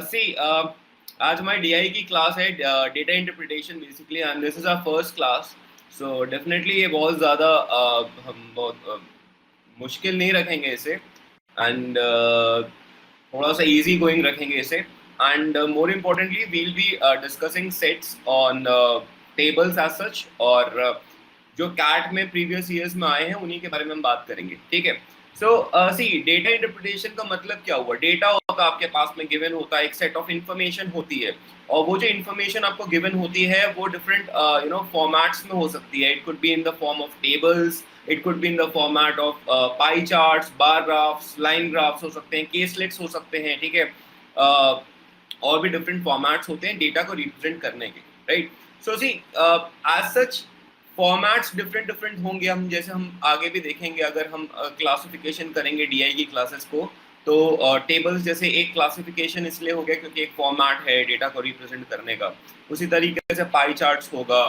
सी आज हमारी डीआई की क्लास है, data interpretation basically, and this is our first class. So definitely ये बहुत ज़्यादा हम बहुत मुश्किल नहीं रखेंगे इसे, एंड थोड़ा सा इजी गोइंग रखेंगे इसे. And more importantly we'll be discussing sets on tables as such, और जो कैट में प्रीवियस ईयर्स में आए हैं उन्हीं के बारे में हम बात करेंगे. ठीक है. सो सी डेटा इंटरप्रिटेशन का मतलब क्या हुआ? डेटा होता है आपके पास में, गिवन होता है, एक सेट ऑफ इंफॉर्मेशन होती है, और वो जो इंफॉर्मेशन आपको गिवन होती है वो डिफरेंट फॉर्मेट्स में हो सकती है. It could be in the form of tables, it could be in the format of pie charts, bar graphs, line graphs हो सकते हैं, केसलेट्स हो सकते हैं. ठीक है. और भी डिफरेंट फॉर्मेट्स होते हैं डेटा को रिप्रेजेंट करने के. Right. So see as such formats different different होंगे. हम जैसे हम आगे भी देखेंगे, अगर हम क्लासिफिकेशन करेंगे डीआई की क्लासेस को, तो टेबल्स जैसे एक क्लासिफिकेशन इसलिए हो गया क्योंकि एक फॉर्मेट है डेटा को रिप्रेजेंट करने का. उसी तरीके से पाई चार्ट्स होगा,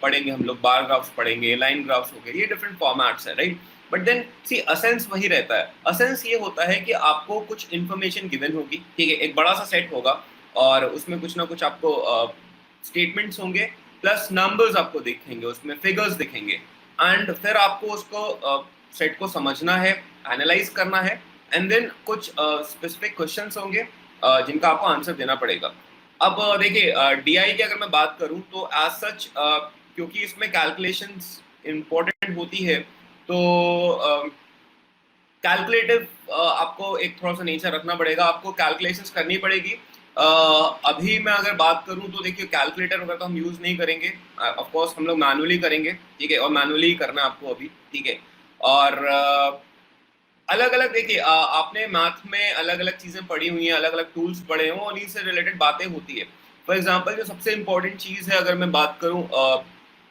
पढ़ेंगे हम लोग, बार ग्राफ्स पढ़ेंगे, लाइन ग्राफ्स हो गए, ये डिफरेंट फॉर्मेट्स है. Right. But then see essence वही रहता है. असेंस ये होता है कि आपको कुछ इन्फॉर्मेशन गिवन होगी. ठीक है. एक बड़ा सा सेट होगा और उसमें कुछ ना कुछ आपको स्टेटमेंट्स होंगे, प्लस नंबर्स आपको दिखेंगे, उसमें फिगर्स दिखेंगे, एंड फिर आपको उसको सेट को समझना है, एनालाइज करना है, एंड देन कुछ स्पेसिफिक क्वेश्चंस होंगे जिनका आपको आंसर देना पड़ेगा. अब देखिए, डीआई की अगर मैं बात करूं तो एज सच क्योंकि इसमें कैलकुलेशंस इम्पोर्टेंट होती है, तो कैलकुलेटिव आपको एक थोड़ा सा नेचर रखना पड़ेगा, आपको कैलकुलेशंस करनी पड़ेगी. अभी मैं अगर बात करूं तो देखिए, कैलकुलेटर वगैरह तो हम यूज़ नहीं करेंगे, ऑफ कोर्स हम लोग मैनुअली करेंगे. ठीक है. और मैनुअली ही करना है आपको अभी. ठीक है. और अलग अलग देखिए, आपने मैथ में अलग अलग चीज़ें पढ़ी हुई हैं, अलग अलग टूल्स पढ़े हों, और इनसे रिलेटेड बातें होती है. फॉर एग्जाम्पल, जो सबसे इम्पोर्टेंट चीज़ है अगर मैं बात करूँ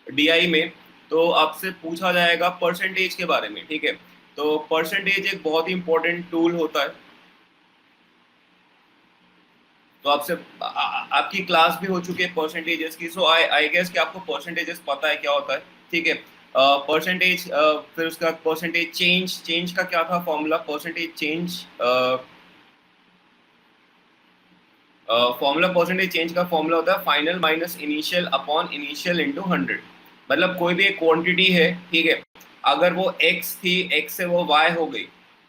डीआई में, तो आपसे पूछा जाएगा परसेंटेज के बारे में. ठीक है. तो परसेंटेज एक बहुत ही इंपॉर्टेंट टूल होता है. तो आपसे आपकी क्लास भी हो चुकी है परसेंटेजेस की, सो आई गेस कि आपको परसेंटेजेस पता है क्या होता है. ठीक है. परसेंटेज, फिर उसका परसेंटेज चेंज का क्या था formula? Percentage change formula, percentage change का फॉर्मूला होता है final minus initial upon initial into 100. मतलब कोई भी एक क्वांटिटी है, ठीक है, अगर वो x थी, x से वो y हो गई,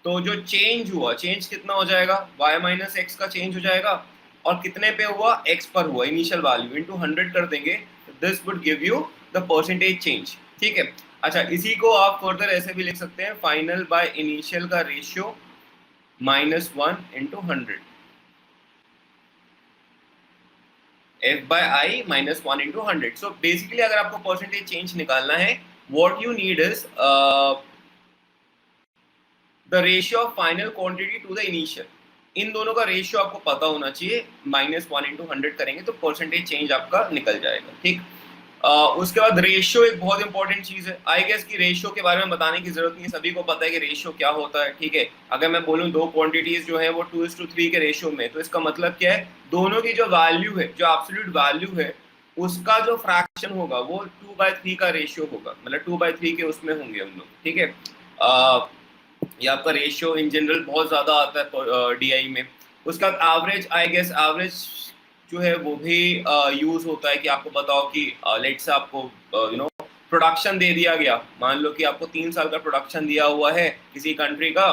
तो जो चेंज हुआ, चेंज कितना हो जाएगा? y माइनस एक्स का चेंज हो जाएगा, और कितने पे हुआ? x पर हुआ, इनिशियल वैल्यू इंटू 100 कर देंगे, this would give you the percentage change. ठीक है. अच्छा, इसी को आप फर्दर ऐसे भी लिख सकते हैं, फाइनल बाय इनिशियल का ratio -1 into 100, f by I minus 1 into 100. So basically अगर आपको परसेंटेज चेंज निकालना है, what you need is the ratio of final quantity to the initial. इन दोनों का रेशियो आपको पता होना चाहिए. -1 into 100 करेंगे तो परसेंटेज चेंज आपका निकल जाएगा. ठीक. उसके बाद रेशियो एक बहुत इंपॉर्टेंट चीज है. आई गेस कि रेशियो के बारे में बताने की जरूरत नहीं है, सभी को पता है कि रेशियो क्या होता है. ठीक है. अगर मैं बोलूं दो क्वांटिटीज जो है वो 2:3 के रेशियो में, तो इसका मतलब क्या है? दोनों की जो वैल्यू है, जो एब्सोल्यूट वैल्यू है, उसका जो फ्रैक्शन होगा वो 2/3 का रेशियो होगा. मतलब 2/3 के उसमें होंगे हम लोग. ठीक है. ये आपका रेशियो इन जनरल बहुत ज्यादा आता है डीआई में. उसका एवरेज, आई गेस एवरेज जो है वो भी यूज होता है कि आपको बताओ कि लेट से आपको प्रोडक्शन दे दिया गया. मान लो कि आपको 3 साल का प्रोडक्शन दिया हुआ है किसी कंट्री का,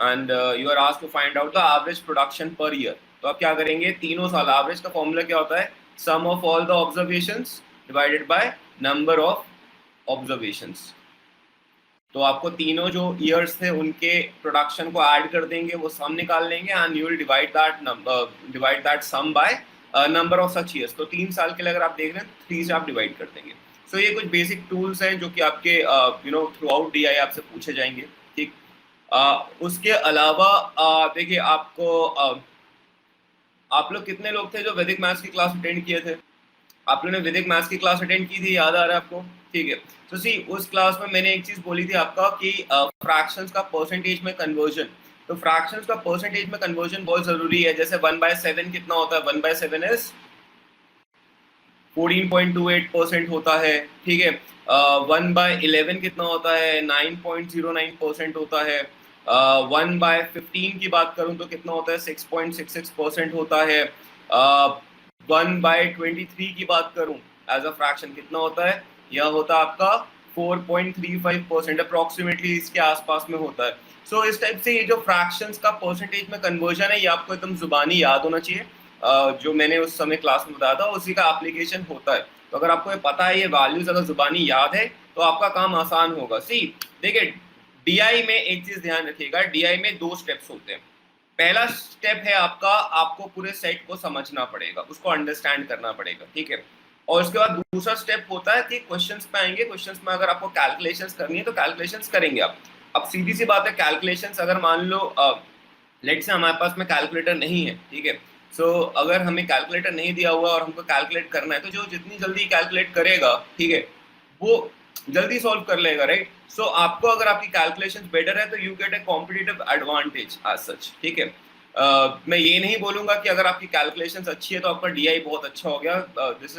and you are asked to find out the average production per year. तो आप क्या करेंगे? तीनों साल, एवरेज का फॉर्मूला क्या होता है? Sum of all the observations divided by number of observations. तो आपको तीनों जो ईयर्स थे उनके प्रोडक्शन को ऐड कर देंगे, वो सम निकाल लेंगे, and you will divide that sum by number of such years. तो 3 साल के लिए अगर आप देख रहे हैं तो 3 से आप डिवाइड कर देंगे. सो ये कुछ बेसिक टूल्स हैं जो कि आपके थ्रू आउट डीआई आपसे पूछे जाएंगे. ठीक. उसके अलावा देखिए, आप लोग कितने लोग थे जो वैदिक मैथ्स की क्लास अटेंड किए थे? आप लोगों ने वैदिक मैथ्स की क्लास अटेंड की थी, याद आ रहा है आपको? ठीक है. तो सी, उस क्लास में मैंने एक चीज बोली थी आपका कि फ्रैक्शंस का परसेंटेज में कन्वर्जन. तो फ्रैक्शंस का परसेंटेज में कन्वर्जन बहुत जरूरी है. जैसे 1/7 कितना होता है? 1/7 इज 14.28% होता है. ठीक है. 1/11 कितना होता है? 9.09% होता है. 1/15 की बात करूं तो कितना होता है? 6.66% होता है. 1/23 की बात करूं एज अ फ्रैक्शन कितना होता है, यह होता है आपका 4.35% अप्रोक्सीमेटली, इसके आसपास में होता है। सो इस टाइप से ये जो फ्रैक्शंस का परसेंटेज में कन्वर्जन है ये आपको एकदम जुबानी याद होना चाहिए। जो मैंने उस समय क्लास में बताया था उसी का एप्लीकेशन होता है। तो अगर आपको ये पता है, ये वैल्यूज अगर जुबानी याद है तो आपका काम आसान होगा। सी देखिए, डीआई में एक चीज ध्यान रखिएगा, डीआई में 2 स्टेप्स होते हैं। पहला स्टेप है आपका, आपको पूरे सेट को समझना पड़ेगा, उसको अंडरस्टैंड करना पड़ेगा, ठीक है। और उसके बाद दूसरा स्टेप होता है कि क्वेश्चंस पे आएंगे, क्वेश्चंस में अगर आपको कैलकुलेशंस करनी है तो कैलकुलेशंस करेंगे आप। अब सीधी सी बात है, कैलकुलेशंस अगर मान लो लेट से हमारे पास में कैलकुलेटर नहीं है, ठीक है। सो अगर हमें कैलकुलेटर नहीं दिया हुआ और हमको कैलकुलेट करना है तो जो जितनी जल्दी कैलकुलेट करेगा, ठीक है, वो जल्दी सॉल्व कर लेगा, राइट। सो आपको अगर आपकी कैलकुलेशन बेटर है तो you get a competitive advantage as such, ठीक है। मैं ये नहीं बोलूंगा कि अगर आपकी कैलकुलेशन अच्छी है तो आपका डीआई बहुत अच्छा हो गया, this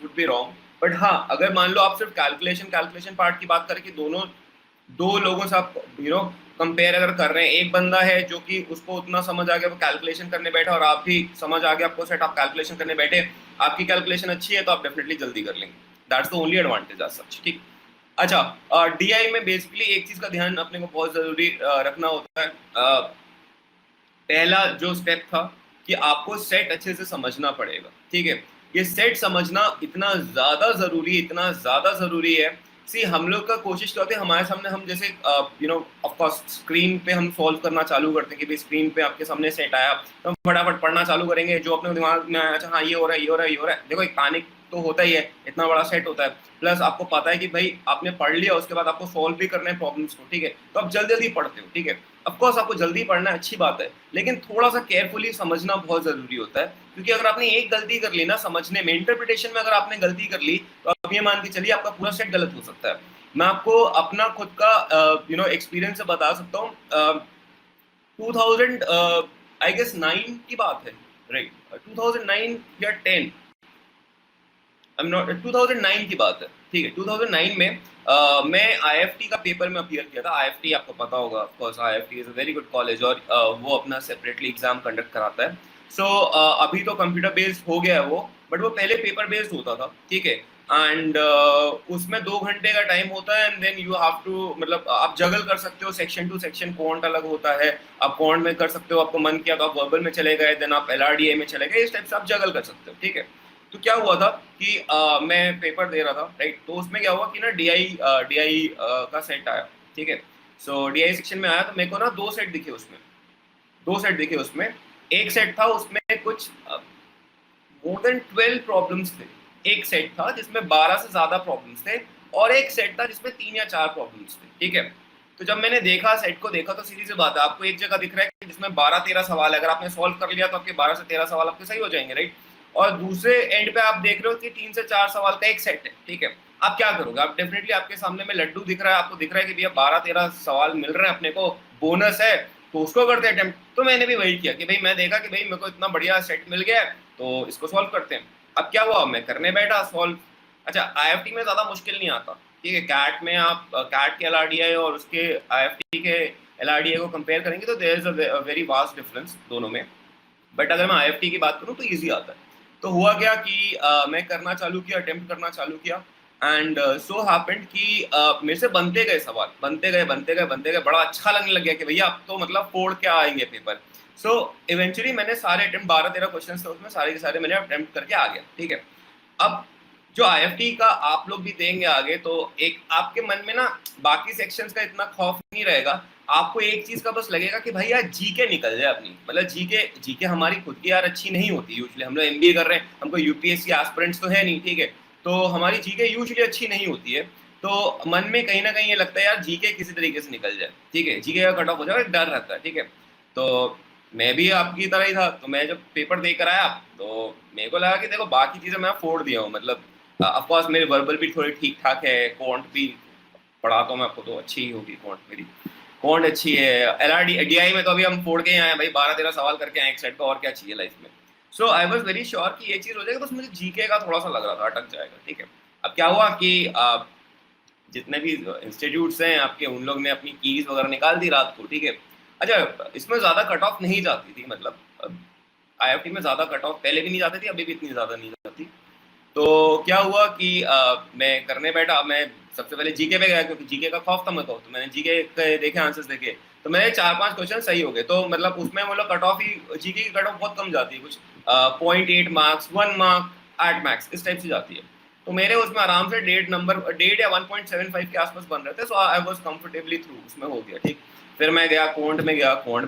would be wrong. But हाँ, अगर मान लो आप सिर्फ कैलकुलेशन कैलकुलेशन पार्ट की बात करें कि दोनों दो लोगों से आप कंपेयर अगर कर रहे हैं, एक बंदा है जो कि उसको उतना समझ आ गया वो कैलकुलेशन करने बैठा, और आप भी समझ आ गया आपको सेट, आप कैलकुलेशन करने बैठे, आपकी कैलकुलेशन अच्छी है तो आप डेफिनेटली जल्दी कर लेंगे। That's the only advantage as such, ठीक। अच्छा, डीआई में बेसिकली एक चीज का ध्यान अपने को बहुत जरूरी रखना होता है। पहला जो स्टेप था कि आपको सेट अच्छे से समझना पड़ेगा, ठीक है। ये सेट समझना इतना ज्यादा जरूरी, इतना ज्यादा जरूरी है। सी हम लोग का कोशिश करते हैं हमारे सामने, हम जैसे ऑफ कोर्स स्क्रीन पे हम सॉल्व करना चालू करते हैं कि भाई स्क्रीन पे आपके सामने सेट आया तो हम फटाफट पढ़ना चालू करेंगे, जो अपने दिमाग में आया, अच्छा हाँ ये हो रहा है, ये हो रहा है, ये हो रहा है। देखो एक पैनिक तो होता ही है, इतना बड़ा सेट होता है, प्लस आपको पता है कि भाई आपने पढ़ लिया, उसके बाद आपको सॉल्व भी करना है प्रॉब्लम्स को, ठीक है। तो आप जल्दी जल्दी पढ़ते हो, ठीक है। ऑफकोर्स आपको जल्दी पढ़ना है, अच्छी बात है, लेकिन थोड़ा सा केयरफुली समझना बहुत जरूरी होता है। क्योंकि अगर आपने एक गलती कर ली ना समझने में, इंटरप्रिटेशन में अगर आपने गलती कर ली तो आप ये मान के चलिए आपका पूरा सेट गलत हो सकता है। मैं आपको अपना खुद का एक्सपीरियंस से बता सकता हूँ। 2000 आई गेस 9 की बात है, राइट, 2009 या 10, आई एम नॉट, 2009 की बात है, ठीक है। 2009 में मैं आईएफटी का पेपर में अपीयर किया था। आईएफटी आपको पता होगा, of course IFT is a very good college, और वो अपना सेपरेटली एग्जाम कंडक्ट कराता है। सो अभी तो कंप्यूटर बेस्ड हो गया है वो, बट वो पहले पेपर बेस्ड होता था, ठीक है। एंड उसमें 2 घंटे का टाइम होता है, and then you have to, मतलब आप जगल कर सकते हो, सेक्शन टू सेक्शन क्वांट अलग होता है, आप क्वांट में कर सकते हो, आपको मन किया तो आप वर्बल में चले गए, देन आप एलआरडीए में चले गए, इस टाइप से आप जगल कर सकते हो, ठीक है। तो क्या हुआ था कि मैं पेपर दे रहा था, राइट। तो उसमें क्या हुआ कि ना डीआई डीआई का सेट आया, ठीक है। सो डीआई सेक्शन में आया तो मेरे को ना 2 सेट दिखे उसमें, 2 सेट दिखे उसमें। एक सेट था उसमें कुछ मोर देन 12 प्रॉब्लम्स थे। एक सेट था जिसमें 12 से ज्यादा प्रॉब्लम्स थे, और एक सेट था जिसमें 3 या 4 प्रॉब्लम्स थे, ठीक है। तो जब मैंने देखा, सेट को देखा, तो सीधी सी बात है, आपको एक जगह दिख रहा है कि जिसमें 12-13 सवाल है, अगर आपने सॉल्व कर लिया तो आपके 12 से 13 सवाल आपके सही हो जाएंगे, राइट। और दूसरे एंड पे आप देख रहे हो कि 3 से 4 सवाल का एक सेट है, ठीक है। आप क्या करोगे, आप डेफिनेटली, आपके सामने में लड्डू दिख रहा है, आपको दिख रहा है कि भैया 12-13 सवाल मिल रहे हैं अपने को, बोनस है, तो उसको करते हैं अटेम्प्ट। तो मैंने भी वही किया कि भाई मैं देखा कि भाई मेरे को इतना बढ़िया सेट मिल गया है तो इसको सॉल्व करते हैं। अब क्या हुआ, मैं करने बैठा सॉल्व। अच्छा, आईएफटी में ज्यादा मुश्किल नहीं आता, ठीक है। कैट में आप कैट के एलआरडीआई और उसके आईएफटी के एलआरडीआई को कंपेयर करेंगे तो there is a very vast difference दोनों में। बट अगर मैं आईएफटी की बात करूं तो इजी आता है। तो हुआ क्या कि मैं करना चालू किया, अटेम्प्ट करना चालू किया, एंड सो हैपेंड कि मेरे से बनते गए सवाल, बनते गए बनते गए बनते गए, बड़ा अच्छा लगने लग गया कि भैया अब तो मतलब फोड़ के आएंगे पेपर। सो इवेंचुअली मैंने सारे अटेम्प्ट, 12-13 क्वेश्चन थे उसमें, सारे के सारे मैंने अटेम्प्ट करके आ गया, ठीक है। अब जो आईएफटी का आप लोग भी देंगे आगे, तो एक आपके मन में ना बाकी सेक्शंस का इतना खौफ नहीं रहेगा, आपको एक चीज का बस लगेगा कि भाई यार जीके निकल जाए अपनी, मतलब जीके जीके हमारी खुद की यार अच्छी नहीं होती यूजुअली, हम लोग एमबीए कर रहे हैं, हमको यूपीएससी एस्पिरेंट्स तो है नहीं, ठीक है। तो हमारी जीके यूजुअली अच्छी नहीं होती है। तो मन में कहीं ना कहीं ये लगता है यार जीके किसी तरीके से निकल जाए, ठीक है, जीके का कट ऑफ हो जाए, डर रहता है, ठीक है। तो मैं भी आपकी तरह ही था, तो मैं जब पेपर दे कर आया तो मेरे को लगा कि देखो बाकी चीजें मैं फोड़ दिया हूँ, मतलब ऑफकोर्स मेरे वर्बल भी थोड़ी ठीक ठाक है, क्वांट भी पढ़ाता हूँ मैं आपको तो अच्छी ही होगी क्वांट मेरी, क्वांट अच्छी है। एलआरडी डीआई में तो अभी हम फोड़ के ही आए भाई, 12-13 सवाल करके आए एक सेट का, और क्या चाहिए लाइफ में। सो आई वॉज वेरी श्योर कि ये चीज हो जाएगा, बस मुझे जीके का थोड़ा सा लग रहा था अटक जाएगा, ठीक है। अब क्या हुआ कि जितने भी इंस्टीट्यूट्स हैं आपके, उन लोग ने अपनी कीज वगैरह निकाल दी रात को, ठीक है। अच्छा, इसमें ज्यादा कट ऑफ नहीं जाती थी, मतलब IIFT में ज्यादा कट ऑफ पहले भी नहीं जाती थी, अभी भी इतनी ज्यादा नहीं जाती। तो क्या हुआ कि मैं करने बैठा, मैं सबसे पहले जीके पे गया क्योंकि जीके का खौफ था मेरे को, तो मैंने जीके के देखे आंसर्स देखे, तो मेरे 4-5 क्वेश्चन सही हो गए। तो मतलब उसमें मतलब कट ऑफ ही, जीके की कट ऑफ बहुत कम जाती है, कुछ 0.8 मार्क्स, 1 मार्क, 8 मार्क्स इस टाइप से जाती है। तो मेरे उसमें आराम से 1.5 या 1.75 के आसपास बन रहे थे, सो आई वाज कंफर्टेबली थ्रू, उसमें हो गया ठीक। फिर मैं गया कोंड में,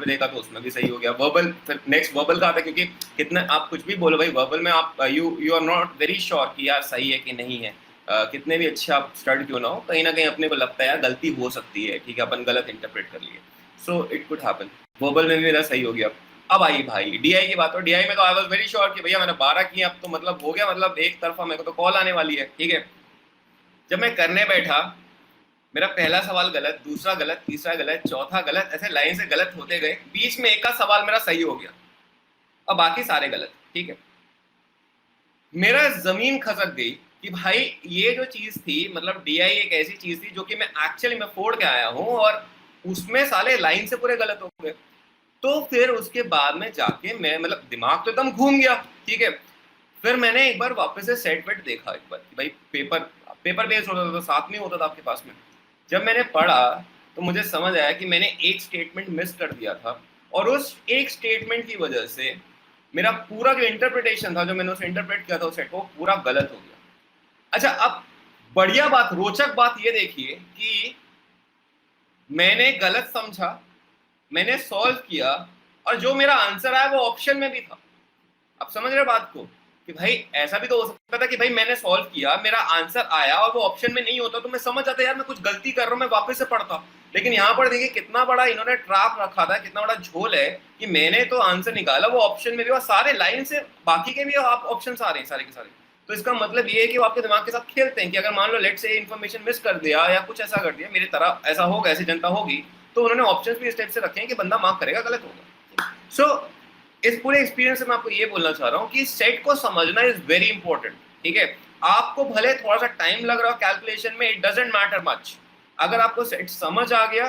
देखा तो उसमें भी सही हो गया। वर्बल, फिर नेक्स्ट वर्बल का आता है, क्योंकि कितना आप कुछ भी बोलो भाई, वर्बल में आप you are not very sure कि यार सही है कि नहीं है। कितने भी अच्छे आप स्टड क्यों ना हो, कहीं ना कहीं अपने को लगता है यार गलती हो सकती है, ठीक है, अपन गलत इंटरप्रेट कर लिए, so it could happen. Verbal में भी मेरा सही हो गया। अब आई भाई डीआई की बात हो, डीआई में तो आई वाज वेरी श्योर कि भैया मैंने 12 किए, अब तो मतलब हो गया, मतलब एक तरफा मेरे को तो कॉल आने वाली है, ठीक है। जब मैं करने बैठा, मेरा पहला सवाल गलत, दूसरा गलत, तीसरा गलत, चौथा गलत, ऐसे लाइन से गलत होते गए, बीच में एक का सवाल मेरा सही हो गया, अब बाकी सारे गलत, ठीक है। मेरा जमीन खसक गई कि भाई ये जो चीज थी, मतलब डीआई एक ऐसी चीज थी जो कि मैं एक्चुअली में फोड़ के आया हूं, और उसमें साले लाइन से पूरे गलत हो गए। तो फिर उसके बाद में जाके मैं, मतलब दिमाग तो एकदम घूम गया, ठीक है। फिर मैंने एक बार वापस से सेट वेट देखा एक बार कि भाई पेपर पेपर बेस्ड होता था, तो साथ में होता था आपके पास में। जब मैंने पढ़ा तो मुझे समझ आया कि मैंने एक स्टेटमेंट मिस कर दिया था, और उस एक स्टेटमेंट की वजह से मेरा पूरा जो इंटरप्रिटेशन था, जो मैंने उसे इंटरप्रेट किया था उस सेट को, पूरा गलत हो गया। अच्छा, अब बढ़िया बात, रोचक बात ये देखिए कि मैंने गलत समझा, मैंने सॉल्व किया, और जो मेरा आंसर आया वो ऑप्शन में भी था। आप समझ रहे बात को, कि भाई ऐसा भी तो हो सकता था कि भाई मैंने सॉल्व किया, मेरा आंसर आया और वो ऑप्शन में नहीं होता, तो मैं समझ जाता यार मैं कुछ गलती कर रहा हूं, मैं वापस से पढ़ता। लेकिन यहाँ पर देखिए कितना बड़ा इन्होंने ट्रैप रखा था, कितना बड़ा झोल है, कि मैंने तो आंसर निकाला, वो ऑप्शन में भी, और सारे लाइन से बाकी के भी आप ऑप्शन आ रहे हैं सारे के सारे। तो इसका मतलब ये है कि वो आपके दिमाग के साथ खेलते हैं कि अगर मान लो लेट से इन्फॉर्मेशन मिस कर दिया या कुछ ऐसा कर दिया, मेरी तरह ऐसा होगा, ऐसी जनता होगी, तो उन्होंने ऑप्शन भी इस टाइप से रखे हैं कि बंदा मार्क करेगा, गलत होगा। सो इस पूरे एक्सपीरियंस से मैं आपको ये बोलना चाह रहा हूँ कि सेट को समझना इज वेरी इंपॉर्टेंट, ठीक है। आपको भले थोड़ा सा टाइम लग रहा हो कैलकुलेशन में, इट डजंट मैटर मच। अगर आपको सेट समझ आ गया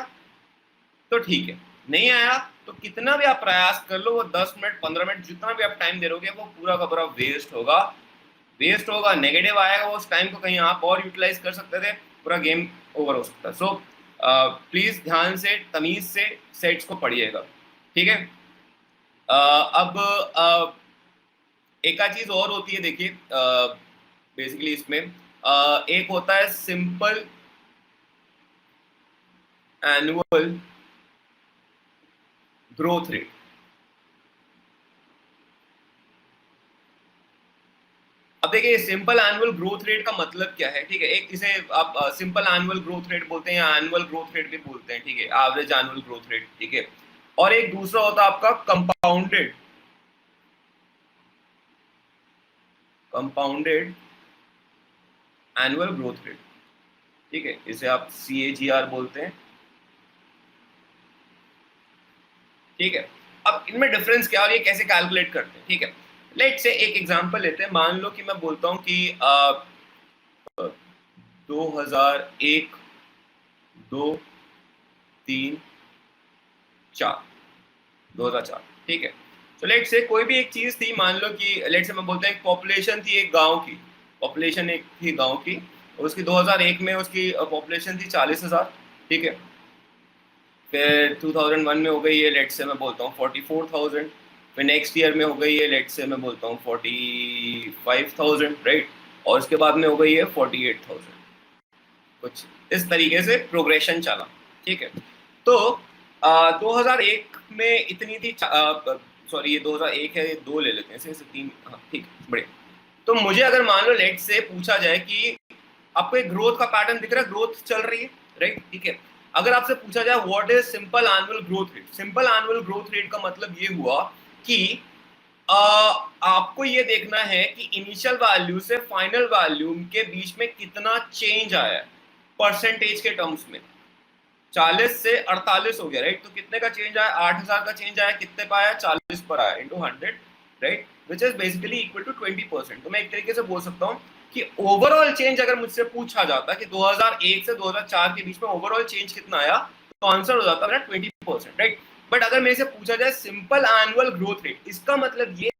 तो ठीक है, नहीं आया तो कितना भी आप प्रयास कर लो, वो 10 मिनट 15 मिनट जितना भी आप टाइम दे रहोगे, वो पूरा का पूरा वेस्ट होगा, नेगेटिव आएगा। वो उस टाइम को कहीं आप और यूटिलाइज कर सकते थे, पूरा गेम ओवर हो सकता है। सो प्लीज ध्यान से, तमीज से सेट्स को पढ़िएगा, ठीक है। अब एक चीज और होती है, देखिए बेसिकली इसमें एक होता है सिंपल एनुअल ग्रोथ रेट। अब देखिए सिंपल एनुअल ग्रोथ रेट का मतलब क्या है, ठीक है। एक इसे आप सिंपल एनुअल ग्रोथ रेट बोलते हैं, या एनुअल ग्रोथ रेट भी बोलते हैं, ठीक है, एवरेज एनुअल ग्रोथ रेट, ठीक है। और एक दूसरा होता है आपका कंपाउंडेड एनुअल ग्रोथ रेट, ठीक है, इसे आप CAGR बोलते हैं, ठीक है। अब इनमें डिफरेंस क्या और ये कैसे कैलकुलेट करते हैं, ठीक है। लेट से एक एग्जांपल लेते हैं, मान लो कि मैं बोलता हूं कि 2001, 2, 3, 4, 2004, ठीक है। तो लेट से कोई भी एक चीज थी, मान लो कि लेट से मैं बोलता हूँ एक पॉपुलेशन थी एक गांव की, पॉपुलेशन एक थी गांव की, और उसकी 2001 में उसकी पॉपुलेशन थी 40,000, ठीक है। फिर 2001 में हो गई है, लेट से मैं बोलता हूँ 44,000। फिर नेक्स्ट ईयर में हो गई है, लेट से मैं बोलता हूँ 45,000, राइट। और उसके बाद में हो गई है 48,000। कुछ इस तरीके से प्रोग्रेशन चला, ठीक है। तो 2001 में इतनी थी, सॉरी ये 2001 है, ये 2 ले लेते हैं, इसे 3, हाँ ठीक है, बड़े। तो मुझे अगर मान लो लेट से पूछा जाए कि आपको एक ग्रोथ का पैटर्न दिख रहा है, ग्रोथ चल रही है, राइट, ठीक है। अगर आपसे पूछा जाए what is simple annual growth rate, simple annual growth rate का मतलब ये हुआ कि आपको ये देखना है कि इनिशियल वैल्यू से फाइनल वैल्यू के बीच में कितना चेंज आया है परसेंटेज के टर्म्स में। 40 से 48 हो गया, राइट, तो कितने का चेंज आया, 8,000 का चेंज आया, कितने पर आया, 40 पर आया, into 100, right, which is basically equal to 20%। तो मैं एक तरीके से बोल सकता हूँ कि ओवरऑल चेंज अगर मुझसे पूछा जाता कि 2001 से 2004 के बीच में ओवरऑल चेंज कितना आया, तो आंसर हो जाता है 20%, राइट। बट अगर मेरे से पूछा जाए सिंपल एनुअल ग्रोथ रेट, इसका मतलब ये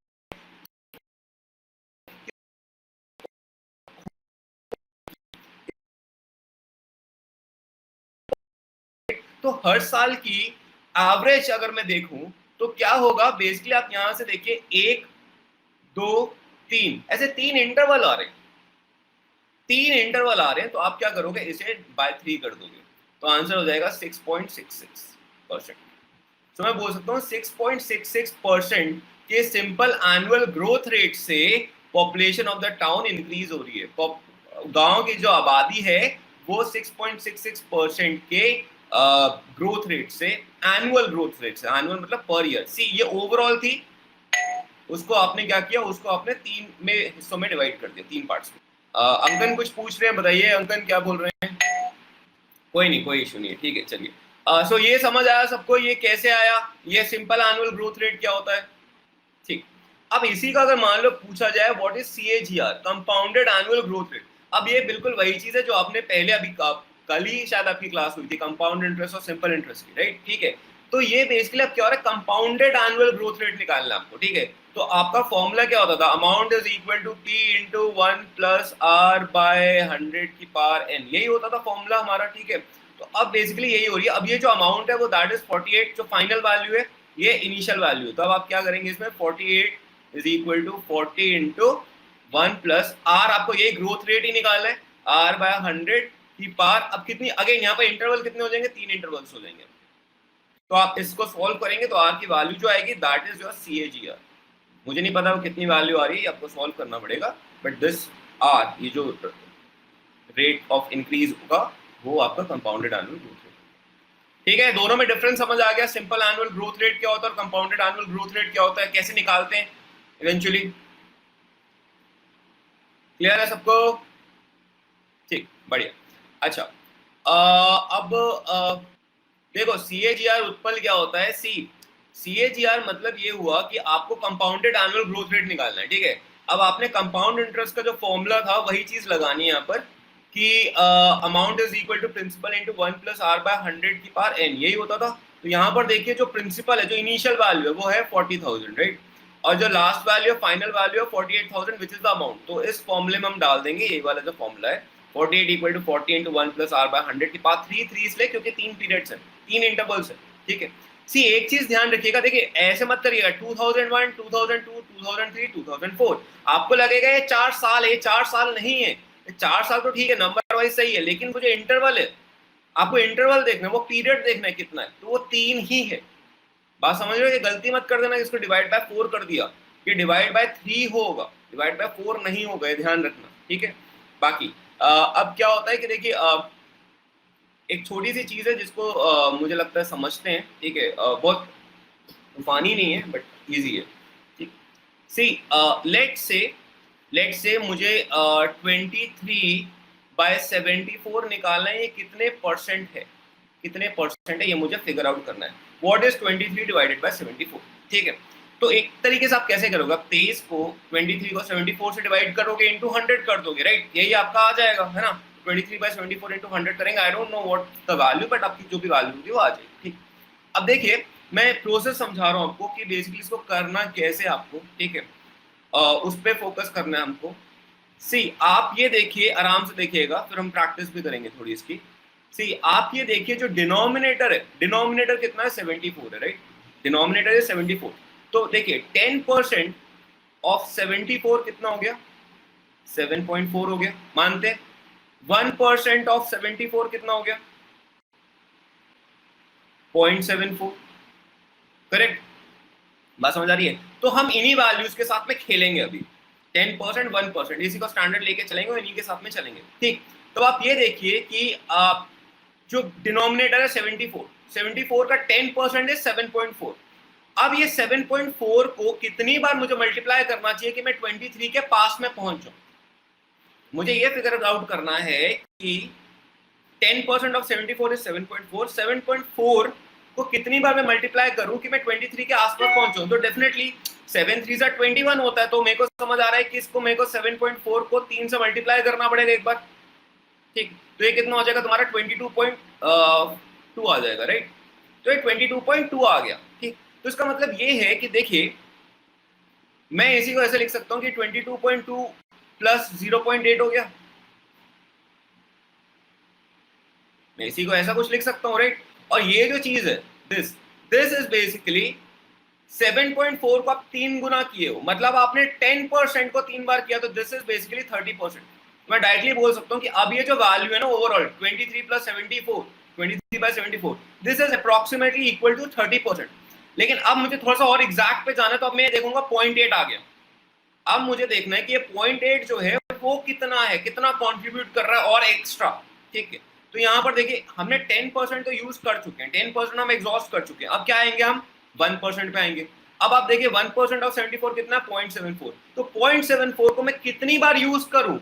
तो हर साल की एवरेज अगर मैं देखूं तो क्या होगा, बेसिकली आप यहां से देखिए 1 2 3 ऐसे 3 इंटरवल आ रहे हैं, 3 इंटरवल आ रहे हैं, तो आप क्या करोगे, इसे बाय 3 कर दोगे तो आंसर हो जाएगा 6.66%। तो मैं बोल सकता हूँ 6.66% के सिंपल एनुअल ग्रोथ रेट से population of the town increase हो रही है। गांव की जो आबादी है वो 6.66% के ग्रोथ रेट से, एनुअल ग्रोथ रेट से, एनुअल मतलब पर ईयर। सी ये ओवरऑल थी, उसको आपने क्या किया, उसको आपने 3 में हिस्सों में डिवाइड कर दिया, 3 पार्ट्स में। अंकन कुछ पूछ रहे हैं, बताइए अंकन क्या बोल रहे हैं। कोई नहीं, कोई इशू नहीं है, ठीक है चलिए। सो ये समझ आया सबको, ये कैसे आया, ये सिंपल एनुअल ग्रोथ रेट क्या होता है, ठीक। अब इसी का अगर मान लो पूछा जाए what is CAGR, compounded annual growth rate. अब ये बिल्कुल वही चीज है जो आपने पहले अभी कल ही शायद आपकी क्लास हुई थी, कंपाउंड इंटरेस्ट और सिंपल इंटरेस्ट की, राइट, ठीक है। तो ये बेसिकली अब क्या हो रहा है, कंपाउंडेड एनुअल ग्रोथ रेट निकालना आपको, ठीक है। तो आपका फॉर्मूला क्या होता था, amount is equal to P into 1 plus R by 100 की पावर n, यही होता था फॉर्मूला हमारा, ठीक है। तो अब बेसिकली यही हो रही है। अब ये जो अमाउंट है वो दैट इज 48, जो फाइनल वैल्यू है, ये इनिशियल वैल्यू है। तो अब आप क्या करेंगे, इसमें 48 is equal to 40 into 1 plus R, आपको यही ग्रोथ रेट ही निकालना है, R बाय 100 की पावर। अब कितनी, अगेन यहाँ पर इंटरवल कितने हो जाएंगे, 3 इंटरवल्स हो जाएंगे। तो आप इसको सॉल्व करेंगे तो R की वैल्यू जो आएगी दैट इज योर CAGR। मुझे नहीं पता वो कितनी वैल्यू आ रही है, आपको सॉल्व करना पड़ेगा, बट दिस R, ये जो रेट ऑफ इंक्रीज होगा वो आपका कंपाउंडेड एनुअल ग्रोथ रेट, ठीक है। दोनों में डिफरेंस समझ आ गया, सिंपल एनुअल ग्रोथ रेट क्या होता है और कंपाउंडेड एनुअल ग्रोथ रेट क्या होता है, कैसे निकालते हैं इवेंचुअली। क्लियर है सबको, ठीक, बढ़िया। अच्छा, अब देखो CAGR उत्पल क्या होता है, CAGR मतलब ये हुआ कि आपको कंपाउंडेड एनुअल ग्रोथ रेट निकालना है, ठीक है। अब आपने कंपाउंड इंटरेस्ट का जो फॉर्मूला था वही चीज लगानी है यहाँ पर, कि amount is equal to principal into 1 plus R by 100 की पावर n, यही होता था। तो यहाँ पर देखिए जो प्रिंसिपल है, जो इनिशियल वैल्यू है वो है 40,000, राइट, और जो लास्ट वैल्यू है, फाइनल वैल्यू है 48,000 विच इज द अमाउंट। तो इस फॉर्मूले में हम डाल देंगे यही वाला जो फॉर्मूला है, 48 equal to 40 into 1 plus R by 100 की पावर 3 इसलिए क्योंकि 3 पीरियड्स है, 3 इंटरवल्स है, ठीक है। सी एक चीज ध्यान रखिएगा, देखिए ऐसे मत करिएगा 2001 2002 2003 2004, आपको लगेगा ये 4 साल है, ये 4 साल नहीं है, ये 4 साल तो ठीक है, नंबर वाइज सही है, लेकिन वो जो इंटरवल है, आपको इंटरवल देखना है, वो पीरियड देखना है कितना है, तो वो 3 ही है। बात समझ रहे हो, गलती मत कर देना इसको डिवाइड बाय 4 कर दिया, ये डिवाइड बाय 3 होगा, डिवाइड बाय 4 नहीं होगा, ये ध्यान रखना, ठीक है। बाकी अब क्या होता है कि देखिए एक छोटी सी चीज है जिसको मुझे लगता है समझते हैं, ठीक है, बहुत तूफानी नहीं है बट इजी है, ठीक। सी लेट से मुझे 23/74 निकालना है, ये कितने परसेंट है, कितने परसेंट है, ये मुझे फिगर आउट करना है। व्हाट इज 23 डिवाइडेड बाय 74, ठीक है। तो एक तरीके से आप कैसे करोगे, आप 23 को 23 को 74 से डिवाइड करोगे, इंटू 100 कर दोगे, राइट, यही आपका आ जाएगा, है ना। 23/74 इंटू 100 करेंगे, I don't know what the value, but आपकी जो भी वैल्यू होगी वो आ जाएगी, ठीक। अब देखिए मैं प्रोसेस समझा रहा हूँ आपको कि बेसिकली इसको करना कैसे आपको, ठीक है, उस पर फोकस करना है हमको। सी आप ये देखिए, आराम से देखिएगा, फिर हम प्रैक्टिस भी करेंगे थोड़ी इसकी। सी आप ये देखिए, जो डिनोमिनेटर है, डिनोमिनेटर कितना है, 74 है, राइट, डिनोमिनेटर है 74। तो देखिए 10% ऑफ 74 कितना हो गया, 7.4 हो गया, मानते। 1% ऑफ 74 कितना हो गया, 0.74, करेक्ट। बात समझ आ रही है। तो हम इन्हीं वैल्यूज के साथ में खेलेंगे अभी, 10% 1%, इसी को स्टैंडर्ड लेके चलेंगे और इन्हीं के साथ में चलेंगे, ठीक। तो आप ये देखिए कि जो डिनोमिनेटर है 74 का 10% है 7.4। अब ये 7.4 को कितनी बार मुझे मल्टीप्लाई करना चाहिए कि मैं 23 के पास में पहुंच जाऊं। मुझे ये फिगर आउट करना है कि 10% ऑफ 74 इज 7.4, 7.4 को कितनी बार मैं मल्टीप्लाई करूं कि मैं 23 के आसपास पहुंचूं। तो डेफिनेटली 7 3 21 होता है, तो मेरे को समझ आ रहा है कि इसको मेरे को 7.4 को 3 से मल्टीप्लाई करना पड़ेगा एक बार, ठीक। तो ये कितना हो जाएगा तुम्हारा 22.2 आ जाएगा, राइट। तो ये 22.2 आ गया, ठीक। तो इसका मतलब ये है कि देखिए मैं इसी को ऐसे लिख सकता हूं कि 22.2 प्लस 0.8 हो गया, मैं इसी को ऐसा कुछ लिख सकता हूँ, राइट। और ये जो चीज है दिस दिस इज बेसिकली 7.4 को आप 3 गुना किए हो, मतलब आपने 10% को 3 बार किया, तो दिस इज बेसिकली 30%। मैं डायरेक्टली बोल सकता हूँ कि अब ये जो वैल्यू है ना overall 23 plus 74, 23/74, this is approximately equal to 30%। लेकिन अब मुझे थोड़ा सा और एग्जैक्ट पे जाना है, तो अब मैं देखूंगा 0.8 आ गया। अब मुझे देखना है कि ये 0.8 जो है वो कितना है, कितना कॉन्ट्रीब्यूट कर रहा है और एक्स्ट्रा। ठीक है, तो यहाँ पर देखिए हमने 10% तो यूज कर चुके हैं, 10% हम एग्जॉस्ट कर चुके हैं। अब क्या आएंगे हम 1% पे आएंगे। अब आप देखिए 1% ऑफ 74 कितना है 0.74, तो 0.74 को मैं कितनी बार यूज करूं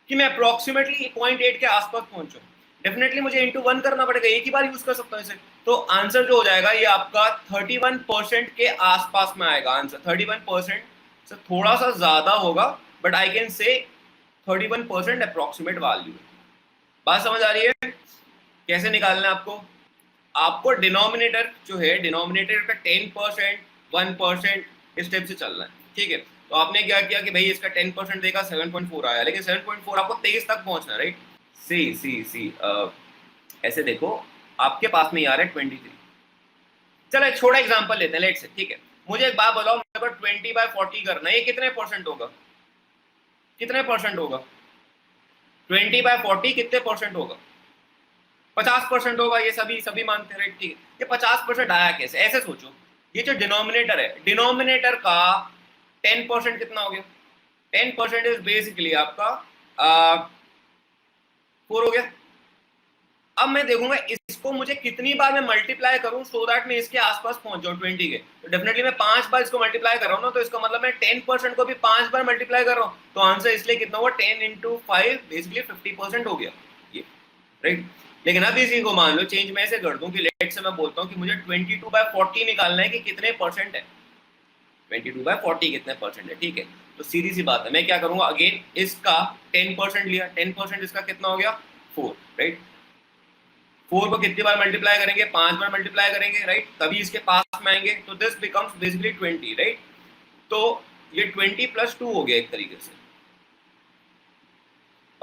कि मैं अप्रोक्सीमेटली 0.8 के आसपास पहुंचूं। डेफिनेटली मुझे इंटू 1 करना पड़ेगा, एक ही बार यूज कर सकता हूं इसे। तो आंसर जो हो जाएगा ये आपका 31% के आसपास में आएगा। आंसर 31% से थोड़ा सा ज्यादा होगा, but I can say 31% approximate value. बात समझ आ रही है? कैसे निकालना है आपको? आपको डिनोमिनेटर जो है, डिनोमिनेटर का 10%, 1% इस टाइप से चलना है। ठीक है, तो आपने क्या किया कि भाई इसका 10% देगा 7.4 आया, लेकिन 7.4 आपको 23 तक पहुंचना है, राइट? सी ऐसे देखो, आपके पास में आ रहा है 23। चलो एक छोटा एग्जांपल लेते हैं, लेट से। ठीक है, मुझे एक बात बताओ, मेरे को 20/40 करना है, ये कितने परसेंट होगा? कितने परसेंट होगा 20/40? कितने परसेंट होगा? 50% होगा, ये सभी सभी मानते हैं, राइट? ठीक है, ये 50% आया कैसे? ऐसे सोचो, ये जो डिनोमिनेटर है, डिनोमिनेटर का 10% कितना हो गया? 10% इज बेसिकली आपका 4 हो गया। अब मैं देखूंगा इसको मुझे कितनी बार मैं मल्टीप्लाई करूं सो दैट मैं इसके आसपास पहुंच जाऊं 20 के। तो डेफिनेटली मैं 5 बार इसको मल्टीप्लाई कर रहा हूं ना, तो इसका मतलब मैं 10% को भी 5 बार मल्टीप्लाई कर रहा हूं, तो आंसर इसलिए कितना हुआ 10 इंटू 5, बेसिकली 50% हो गया ये, राइट? लेकिन अब इसी को मान लो चेंज मैं ऐसे कर दूं कि लेट से मैं बोलता हूं कि मुझे 22/40 निकालना है कि कितने परसेंट है। 22/40 कितने परसेंट है? ठीक है, तो सीधी सी बात है, मैं क्या करूंगा, अगेन इसका 10% लिया, 10% इसका कितना हो गया 4, राइट? 4 को कितनी बार मल्टीप्लाई करेंगे? 5 बार मल्टीप्लाई करेंगे, राइट? तभी इसके पास में आएंगे, तो दिस बिकम्स बेसिकली 20, राइट? तो ये 20 + 2 हो गया एक तरीके से।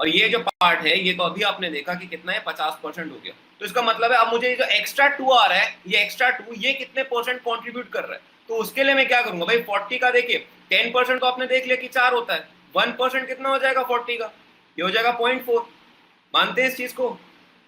और ये जो पार्ट है ये तो अभी आपने देखा कि कितना है 50% हो गया। तो इसका मतलब है अब मुझे ये जो एक्स्ट्रा 2 आ रहा है, ये एक्स्ट्रा 2 ये कितने परसेंट कंट्रीब्यूट कर रहा है? तो उसके लिए मैं क्या करूंगा भाई, 40 का देखिए 10% तो आपने देख लिया कि 4 होता है, 1% कितना हो जाएगा 40 का? ये हो जाएगा 0.4। मानते हैं इस चीज को?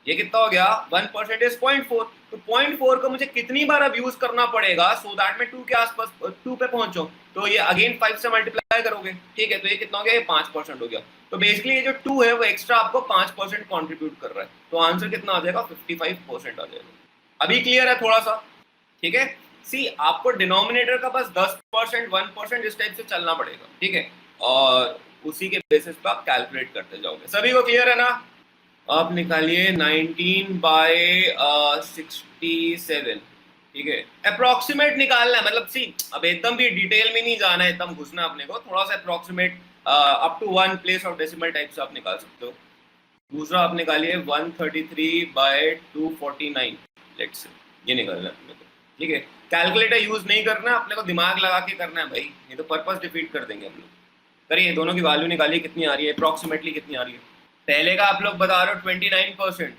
ये कितना हो गया 1% इज 0.4। तो 0.4 को मुझे कितनी बार अब यूज करना पड़ेगा सो दैट मैं 2 के आसपास 2 पे पहुंचूं? तो ये अगेन 5 से मल्टीप्लाई करोगे, ठीक है? तो ये कितना हो गया, ये 5% हो गया। तो बेसिकली ये जो 2 है वो एक्स्ट्रा आपको 5% कॉन्ट्रीब्यूट कर रहा है, तो आंसर कितना आ जाएगा 55% आ जाएगा। अभी क्लियर है थोड़ा सा? ठीक है, सी आपको डिनोमिनेटर का बस 10%, 1% इस टाइप से चलना पड़ेगा, ठीक है? और उसी के बेसिस पे आप कैलकुलेट करते जाओगे। सभी को क्लियर है ना? आप निकालिए 19/67, ठीक है? अप्रोक्सीमेट निकालना है, मतलब सी अब एकदम भी डिटेल में नहीं जाना है, एकदम घुसना अपने को, थोड़ा सा approximate up to 1 place of decimal type से आप निकाल सकते हो। दूसरा आप निकालिए 133/249, लेट्स से, ये निकालना है अपने को, ठीक है? कैलकुलेटर यूज नहीं करना, अपने को दिमाग लगा के करना है भाई, नहीं तो पर्पस डिफीट कर देंगे हम लोग। करिए, दोनों की वैल्यू निकालिए कितनी आ रही है, अप्रोक्सीमेटली कितनी आ रही है। पहले का आप लोग बता रहे हो 29%,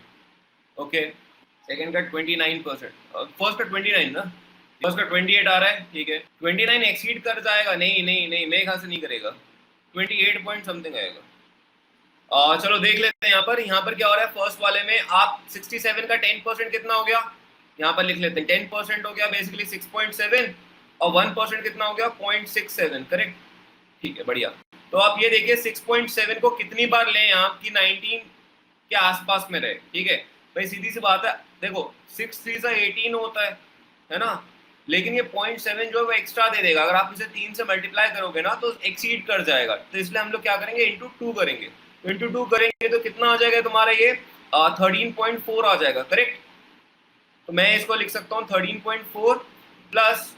ओके? सेकंड का 29%, फर्स्ट का 29 ना, फर्स्ट का 28 आ रहा है, ठीक है? 29 एक्सीड कर जाएगा? नहीं नहीं नहीं, मेरे ख्याल से नहीं करेगा, 28 पॉइंट समथिंग आएगा। चलो देख लेते हैं यहाँ पर क्या हो रहा है। फर्स्ट वाले में आप 67 का 10% कितना हो गया, यहाँ पर लिख लेते हैं। 10% हो गया बेसिकली 6.7, और 1% कितना हो गया 0.67, करेक्ट? ठीक है, बढ़िया। तो आप ये देखिए 6.7 को कितनी बार लें आप कि 19 के आसपास में रहे, ठीक है? भाई सीधी सी बात है, देखो 6 3 से 18 होता है ना? लेकिन ये 0.7 जो है वो एक्स्ट्रा दे देगा, अगर आप इसे 3 से मल्टीप्लाई करोगे ना तो एक्सीड कर जाएगा, तो इसलिए हम लोग क्या करेंगे, इंटू 2 करेंगे। इंटू 2 करेंगे तो कितना आ जाएगा तुम्हारा, ये 13.4 आ जाएगा, करेक्ट? तो मैं इसको लिख सकता हूँ 13.4 प्लस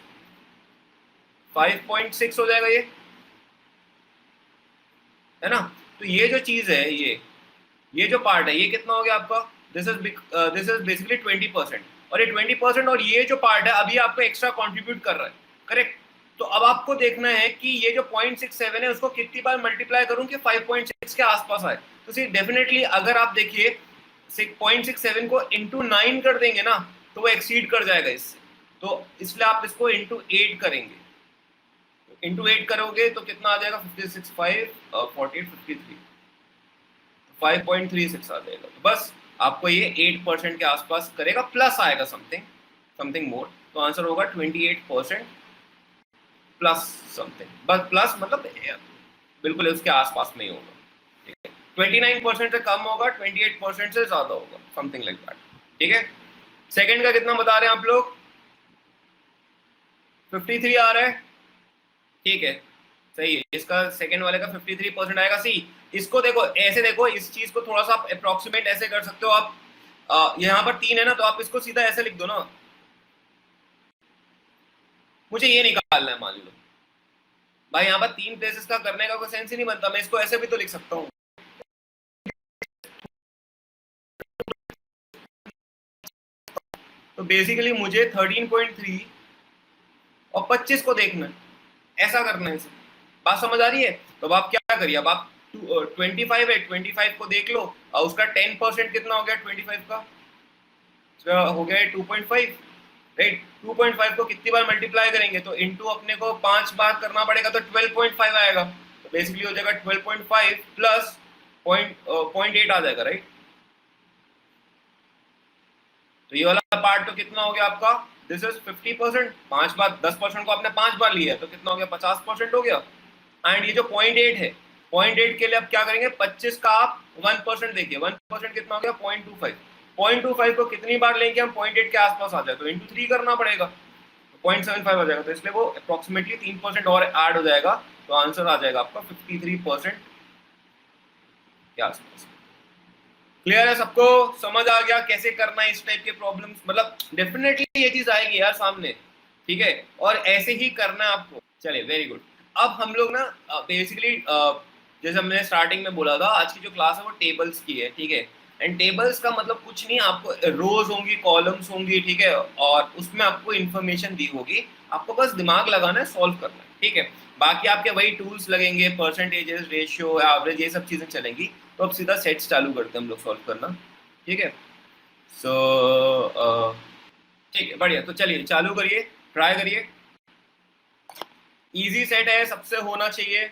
5.6 हो जाएगा, है ना? तो ये जो चीज है, ये जो पार्ट है, ये कितना हो गया आपका, दिस इज बेसिकली 20%, और ये 20%, और ये जो पार्ट है अभी आपको एक्स्ट्रा कंट्रीब्यूट कर रहा है, करेक्ट? तो अब आपको देखना है कि ये जो 0.67 है उसको कितनी बार मल्टीप्लाई करूं कि 5.6 के आसपास आए। तो सी डेफिनेटली अगर आप देखिए 0.67 को इंटू 9 कर देंगे ना, तो वो एक्सीड कर जाएगा इससे, तो इसलिए आप इसको इंटू 8 करेंगे। इंटू 8 करोगे तो कितना आ जाएगा, 56 5 48 53, 5.36 आ जाएगा। तो बस आपको ये 8% के आसपास करेगा, प्लस आएगा समथिंग समथिंग मोर, तो आंसर होगा 28% प्लस समथिंग, बस प्लस मतलब बिल्कुल उसके आसपास में ही होगा, ठीक है। 29% से कम होगा, 28% से ज्यादा होगा, समथिंग लाइक दैट, ठीक है। सेकंड का कितना बता रहे हैं आप लोग, 53 आ रहा है, ठीक है, सही है। इसका सेकंड वाले का 53% आएगा। सी इसको देखो, ऐसे देखो, इस चीज को थोड़ा सा आप अप्रोक्सीमेट ऐसे कर सकते हो आप, यहाँ पर 3 है ना, तो आप इसको सीधा ऐसे लिख दो ना, मुझे ये निकालना है मान लो भाई, यहाँ पर 3 प्लेसेस का करने का कोई सेंस ही नहीं बनता, मैं इसको ऐसे भी तो लिख सकता हूँ। तो बेसिकली मुझे 13.3 और 25 को देखना है, ऐसा करना है इसे, बात समझ आ रही है। तो अब आप क्या करिए, अब आप 25 है, 25 को देख लो, और उसका 10% कितना हो गया 25 का, हो गया 2.5, राइट। 2.5 को कितनी बार मल्टीप्लाई करेंगे, तो इनटू अपने को 5 बार करना पड़ेगा, तो 12.5 आएगा। तो बेसिकली हो जाएगा 12.5 प्लस 0.8 आ जाएगा, राइट। तो ये वाला पार्ट तो कितना हो गया आपका, दिस इज 50%, 5 बार 10% को आपने 5 बार लिया, तो कितना हो गया, 50% हो गया। एंड ये जो 0.8 है, 0.8 के लिए आप क्या करेंगे, 25 का आप 1% देखिए, 1% कितना हो गया, 0.25, 0.25 को कितनी बार लेंगे हम, 0.8 के आसपास आ जाए, तो इंटू 3 करना पड़ेगा, तो 0.75 आ जाएगा, तो इसलिए वो अप्रोक्सीमेटली 3% और ऐड हो जाएगा, तो आंसर आ जाएगा आपका 53% के आसपास। क्लियर है सबको, समझ आ गया कैसे करना है इस टाइप के प्रॉब्लम्स, मतलब डेफिनेटली ये चीज आएगी यार सामने, ठीक है, और ऐसे ही करना है आपको। चलिए वेरी गुड। अब हम लोग ना बेसिकली जैसे हमने स्टार्टिंग में बोला था, आज की जो क्लास है वो टेबल्स की है, ठीक है। एंड टेबल्स का मतलब कुछ नहीं, आपको रोज होंगी, कॉलम्स होंगी, ठीक है, और उसमें आपको इन्फॉर्मेशन दी होगी, आपको बस दिमाग लगाना है, सॉल्व करना है, ठीक है। बाकी आपके वही टूल्स लगेंगे, परसेंटेजेस, रेशियो, एवरेज, ये सब चीजें चलेंगी। तो अब सीधा सेट्स चालू करते हैं हम लोग सॉल्व करना, ठीक है। सो ठीक है, बढ़िया, तो चलिए चालू करिए, ट्राई करिए। इजी सेट है, सबसे होना चाहिए,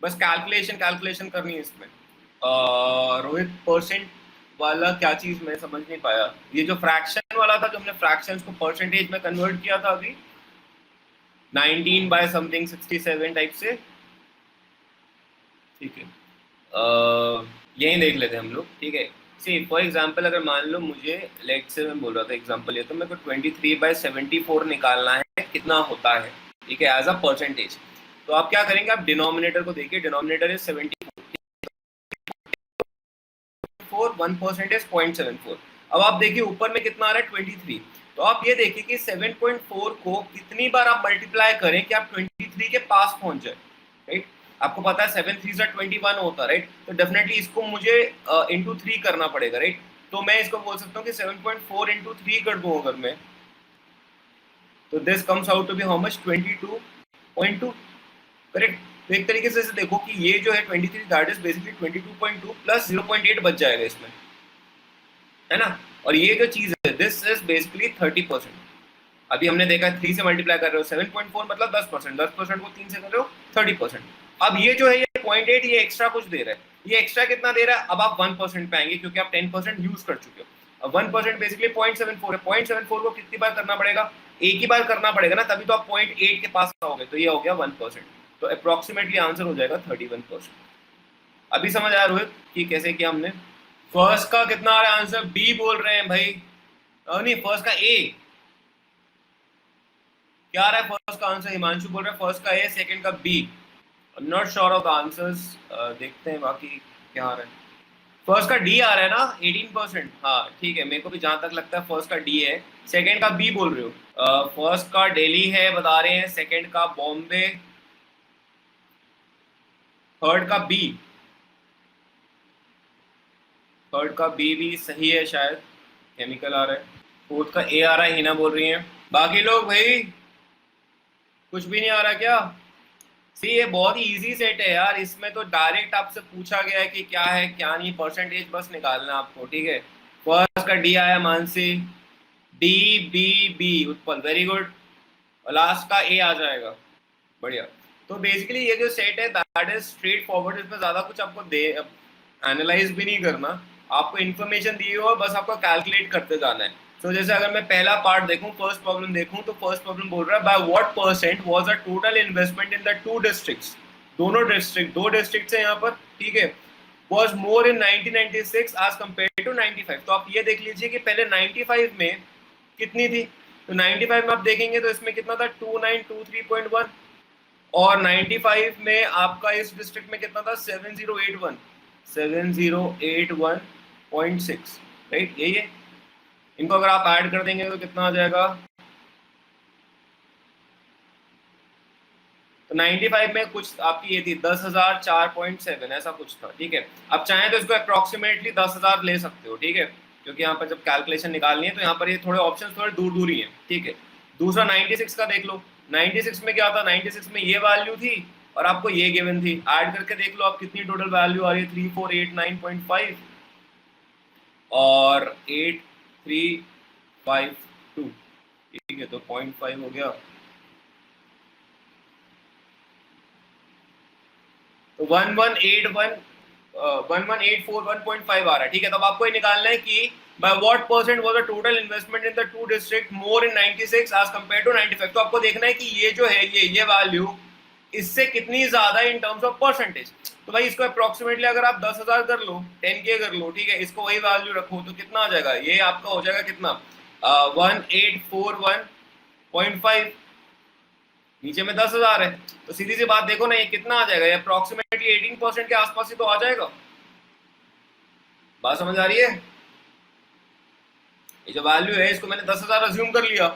बस कैलकुलेशन कैलकुलेशन करनी है इसमें। रोहित परसेंट वाला क्या चीज मैं समझ नहीं पाया, ये जो फ्रैक्शन वाला था, जो हमने फ्रैक्शंस को परसेंटेज में कन्वर्ट किया था अभी, 19 बाय समथिंग 67 टाइप से, ठीक है। यही देख लेते हैं हम लोग, ठीक है। सी फॉर एग्जाम्पल, अगर मान लो मुझे, लेट से मैं बोल रहा था एग्जाम्पल, ये तो मेरे को 23/74 निकालना है, कितना होता है, ठीक है, एज अ परसेंटेज। तो आप क्या करेंगे, आप डिनोमिनेटर को देखिए, डिनोमिनेटर इज 74, 1% इज 0.74। अब आप देखिए ऊपर में कितना आ रहा है, 23। तो आप ये देखिए कि 7.4 को कितनी बार आप मल्टीप्लाई करें कि आप 23 के पास पहुंच जाए, राइट। आपको पता है 7 3 21 होता है, राइट। तो डेफिनेटली इसको मुझे इंटू 3 करना पड़ेगा, राइट। तो मैं इसको बोल सकता हूँ कि 7.4 इंटू 3 कर दूँ अगर मैं, तो this comes out to be how much, 22.2, correct. तो एक तरीके से देखो कि ये जो है 23, दैट इज बेसिकली 22.2 प्लस 0.8 बच जाएगा इसमें, है ना। और ये जो चीज है, दिस इज बेसिकली 30%। अभी हमने देखा 3 से मल्टीप्लाई कर रहे हो, 7.4 मतलब 10%, 10% को 3 से कर रहे हो 30%। अब ये जो है, ये 0.8, ये एक्स्ट्रा कुछ दे रहा है, ये एक्स्ट्रा कितना दे रहा है, अब आप 1% पे आएंगे, क्योंकि आप 10% यूज कर चुके हो। अब 1% बेसिकली 0.74 है, 0.74 को कितनी बार करना पड़ेगा, एक ही बार करना पड़ेगा ना, तभी तो आप 0.8 के पास आओगे, तो ये हो गया 1%। तो अप्रोक्सीमेटली आंसर हो जाएगा 31%। अभी समझ आया रोहित कि कैसे किया हमने। फर्स्ट का कितना आ रहा है आंसर, बी बोल रहे हैं भाई, नहीं फर्स्ट का ए, क्या आ रहा है फर्स्ट का आंसर, हिमांशु बोल रहा है फर्स्ट का ए, सेकंड का B. Not sure of the answers, देखते हैं बाकी क्या आ रहा है। फर्स्ट का डी आ रहा है ना 18%, हाँ ठीक है, मेरे को भी जहां तक लगता है फर्स्ट का डी है। सेकंड का बी बोल रहे हो, फर्स्ट का दिल्ली है बता रहे हैं, सेकंड का बॉम्बे, थर्ड का बी, थर्ड का बी भी सही है शायद, केमिकल आ रहा है। फोर्थ का ए आ रहा है, हिना बोल रही है। बाकी लोग भाई कुछ भी नहीं आ रहा क्या। सी ये बहुत ही इजी सेट है यार, इसमें तो डायरेक्ट आपसे पूछा गया है कि क्या है क्या नहीं, परसेंटेज बस निकालना आपको, ठीक है। फर्स्ट का डी आया Mansi, D B B Utpal, very good. और लास्ट का ए आ जाएगा, बढ़िया। तो बेसिकली ये जो सेट है दैट इज स्ट्रेट फॉरवर्ड, इसमें ज्यादा कुछ आपको दे एनालाइज भी नहीं करना, आपको इन्फॉर्मेशन दी हो, बस आपको कैलकुलेट करते जाना है। तो जैसे अगर मैं पहला पार्ट देखूं, फर्स्ट प्रॉब्लम देखूं, तो फर्स्ट प्रॉब्लम बोल रहा है by what percent was the total investment in the two districts, दोनों डिस्ट्रिक्ट, दो डिस्ट्रिक्ट है यहाँ पर, ठीक है, was more in 1996 as compared to 95। तो आप ये देख लीजिए कि पहले 95 में कितनी थी, तो 95 में आप देखेंगे तो इसमें कितना था 2923.1, और 95 में आपका इस डिस्ट्रिक्ट में कितना था 7081, 7081.6, राइट, यही है। इनको अगर आप ऐड कर देंगे तो कितना आ जाएगा, तो 95 में कुछ आपकी ये थी 10,004.7 ऐसा कुछ था, ठीक है। अब चाहें तो इसको अप्रोक्सीमेटली 10,000 ले सकते हो, ठीक है, क्योंकि यहाँ पर जब कैलकुलेशन निकालनी है तो यहाँ पर ये थोड़े ऑप्शंस थोड़े दूर दूर ही हैं, ठीक है। दूसरा 96 का देख लो, 96 में क्या था, 96 में ये वैल्यू थी और आपको ये गिवन थी, ऐड करके देख लो आप कितनी टोटल वैल्यू आ रही है, 3489.5 और 8352, ठीक है, तो 0.5 हो गया, तो 1184.5 आ रहा है, ठीक है। तब आपको ये निकालना है कि by what percent was the total investment in the two district more in 96 as compared to 95। तो आपको देखना है कि ये जो है ये वैल्यू इससे कितनी ज्यादा इन टर्म्स ऑफ परसेंटेज। तो भाई इसको अप्रोक्सीमेटली अगर आप 10,000 कर लो, 10K कर लो, ठीक है, इसको वही वैल्यू रखो तो कितना आ जाएगा, ये आपका हो जाएगा कितना 1841.5, नीचे में 10,000 है, तो सीधी सी बात देखो ना ये कितना आ जाएगा, ये अप्रोक्सीमेटली 18% के आसपास ही तो आ जाएगा। बात समझ आ रही है, ये जो वैल्यू है इसको मैंने 10,000 अज्यूम कर लिया,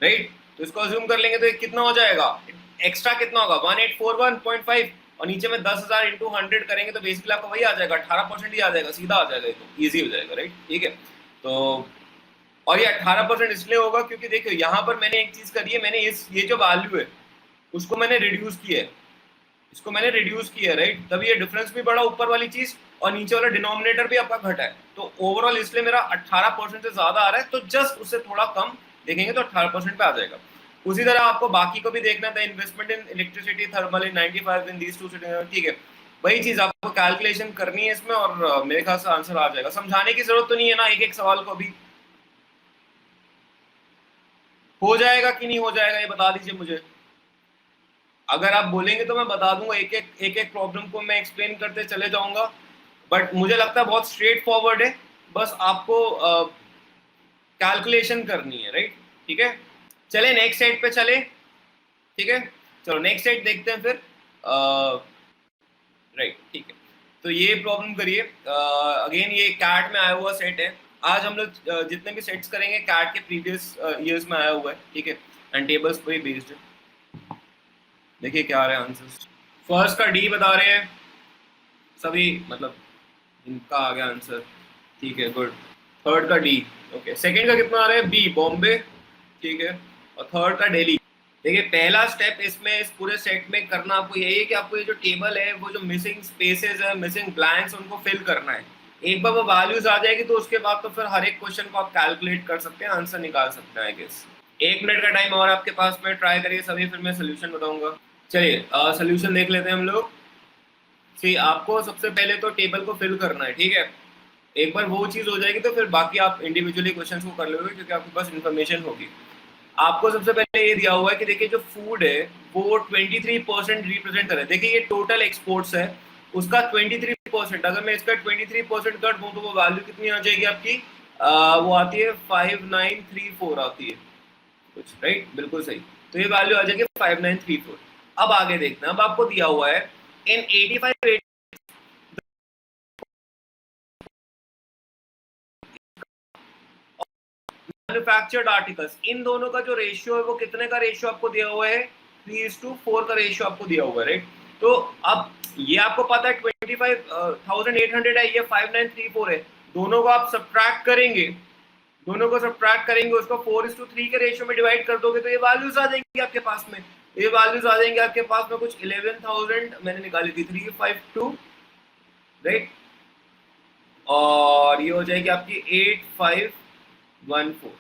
राइट, तो इसको अज्यूम कर लेंगे तो ये कितना हो जाएगा, एक्स्ट्रा कितना होगा 1841.5, और नीचे में 10,000 इंटू 100 करेंगे तो बेसिकली आपको वही आ जाएगा, 18% ही आ जाएगा, सीधा आ जाएगा, तो ईजी हो जाएगा, राइट, ठीक है। तो और ये 18% इसलिए होगा क्योंकि देखियो यहाँ पर मैंने एक चीज करी है, मैंने ये जो वैल्यू है उसको मैंने रिड्यूस किया है, इसको मैंने रिड्यूस किया है, राइट, तभी ये डिफरेंस भी बढ़ा ऊपर वाली चीज और नीचे वाला डिनोमिनेटर भी आपका घटा है, तो ओवरऑल इसलिए मेरा 18% से ज्यादा आ रहा है, तो जस्ट उससे थोड़ा कम देखेंगे तो 18% पे आ जाएगा। उसी तरह आपको बाकी को भी देखना था, investment in electricity thermal in 95 in these two cities, ठीक है, वही चीज आपको कैलकुलेशन करनी है इसमें, और मेरे ख्याल से आंसर आ जाएगा, समझाने की जरूरत तो नहीं है ना एक एक सवाल को, भी हो जाएगा कि नहीं हो जाएगा ये बता दीजिए मुझे, अगर आप बोलेंगे तो मैं बता दूंगा, एक एक प्रॉब्लम को मैं एक्सप्लेन करते चले जाऊंगा, बट मुझे लगता है बहुत स्ट्रेट फॉरवर्ड है, बस आपको कैलकुलेशन करनी है, राइट, ठीक है। चले नेक्स्ट सेट पे चले, ठीक है, चलो नेक्स्ट सेट देखते हैं फिर, राइट, ठीक है। तो ये प्रॉब्लम करिए, अगेन ये कैट में आया हुआ सेट है, आज हम लोग जितने भी सेट्स करेंगे कैट के प्रीवियस ईयर्स में आया हुआ है, ठीक है, एंड टेबल्स पर ही बेस्ड है। देखिए क्या आ रहा है आंसर, फर्स्ट का डी बता रहे हैं सभी, मतलब इनका आ गया आंसर, ठीक है, गुड। थर्ड का डी, ओके, सेकंड का कितना आ रहा है बी बॉम्बे, ठीक है, और थर्ड का दिल्ली। देखिए पहला स्टेप इसमें इस पूरे सेट में करना आपको यही है कि आपको ये जो टेबल है वो जो मिसिंग स्पेसेस है, मिसिंग ब्लैंक्स, उनको फिल करना है। एक बार वो वैल्यूज आ जाएगी तो उसके बाद तो फिर हर एक क्वेश्चन को आप कैलकुलेट कर सकते हैं, आंसर निकाल सकते हैं, आई गेस। 1 मिनट का टाइम और आपके पास में, ट्राई करिए सभी, फिर मैं सोल्यूशन बताऊंगा। चलिए सोल्यूशन देख लेते हैं हम लोग। सी आपको सबसे पहले तो टेबल को फिल करना है, ठीक है, एक बार वो चीज हो जाएगी तो फिर बाकी आप इंडिविजुअली क्वेश्चंस को कर लोगे क्योंकि आपके पास इन्फॉर्मेशन होगी। आपको सबसे पहले ये दिया हुआ है कि देखिए जो फूड है वो 23% रिप्रेजेंट कर रहा है, देखिए ये टोटल एक्सपोर्ट्स है, उसका 23%, अगर मैं इसका 23% कर दूं तो वो वैल्यू कितनी आ जाएगी आपकी, वो आती है 5934 आती है कुछ, राइट, बिल्कुल सही, तो ये वैल्यू आ जाएगी 5934। अब आगे देखना, अब आपको दिया हुआ है इन 85 मैन्युफैक्चर्ड आर्टिकल्स, इन दोनों का जो रेशियो है वो कितने का रेशियो आपको दिया हुआ है, 3:4 का रेशियो आपको दिया हुआ है, राइट। तो अब ये आपको पता है 25,800 है, ये 5934 है, दोनों को आप सब्ट्रैक्ट करेंगे, दोनों को सब्ट्रैक्ट करेंगे, उसको 4:3 के रेशियो में डिवाइड कर दोगे तो ये वैल्यूज आ जाएंगी आपके पास में, ये वैल्यूज आ जाएंगे आपके पास में कुछ 11,000 मैंने निकाली थी 352, राइट, और ये हो जाएगी आपकी 8514,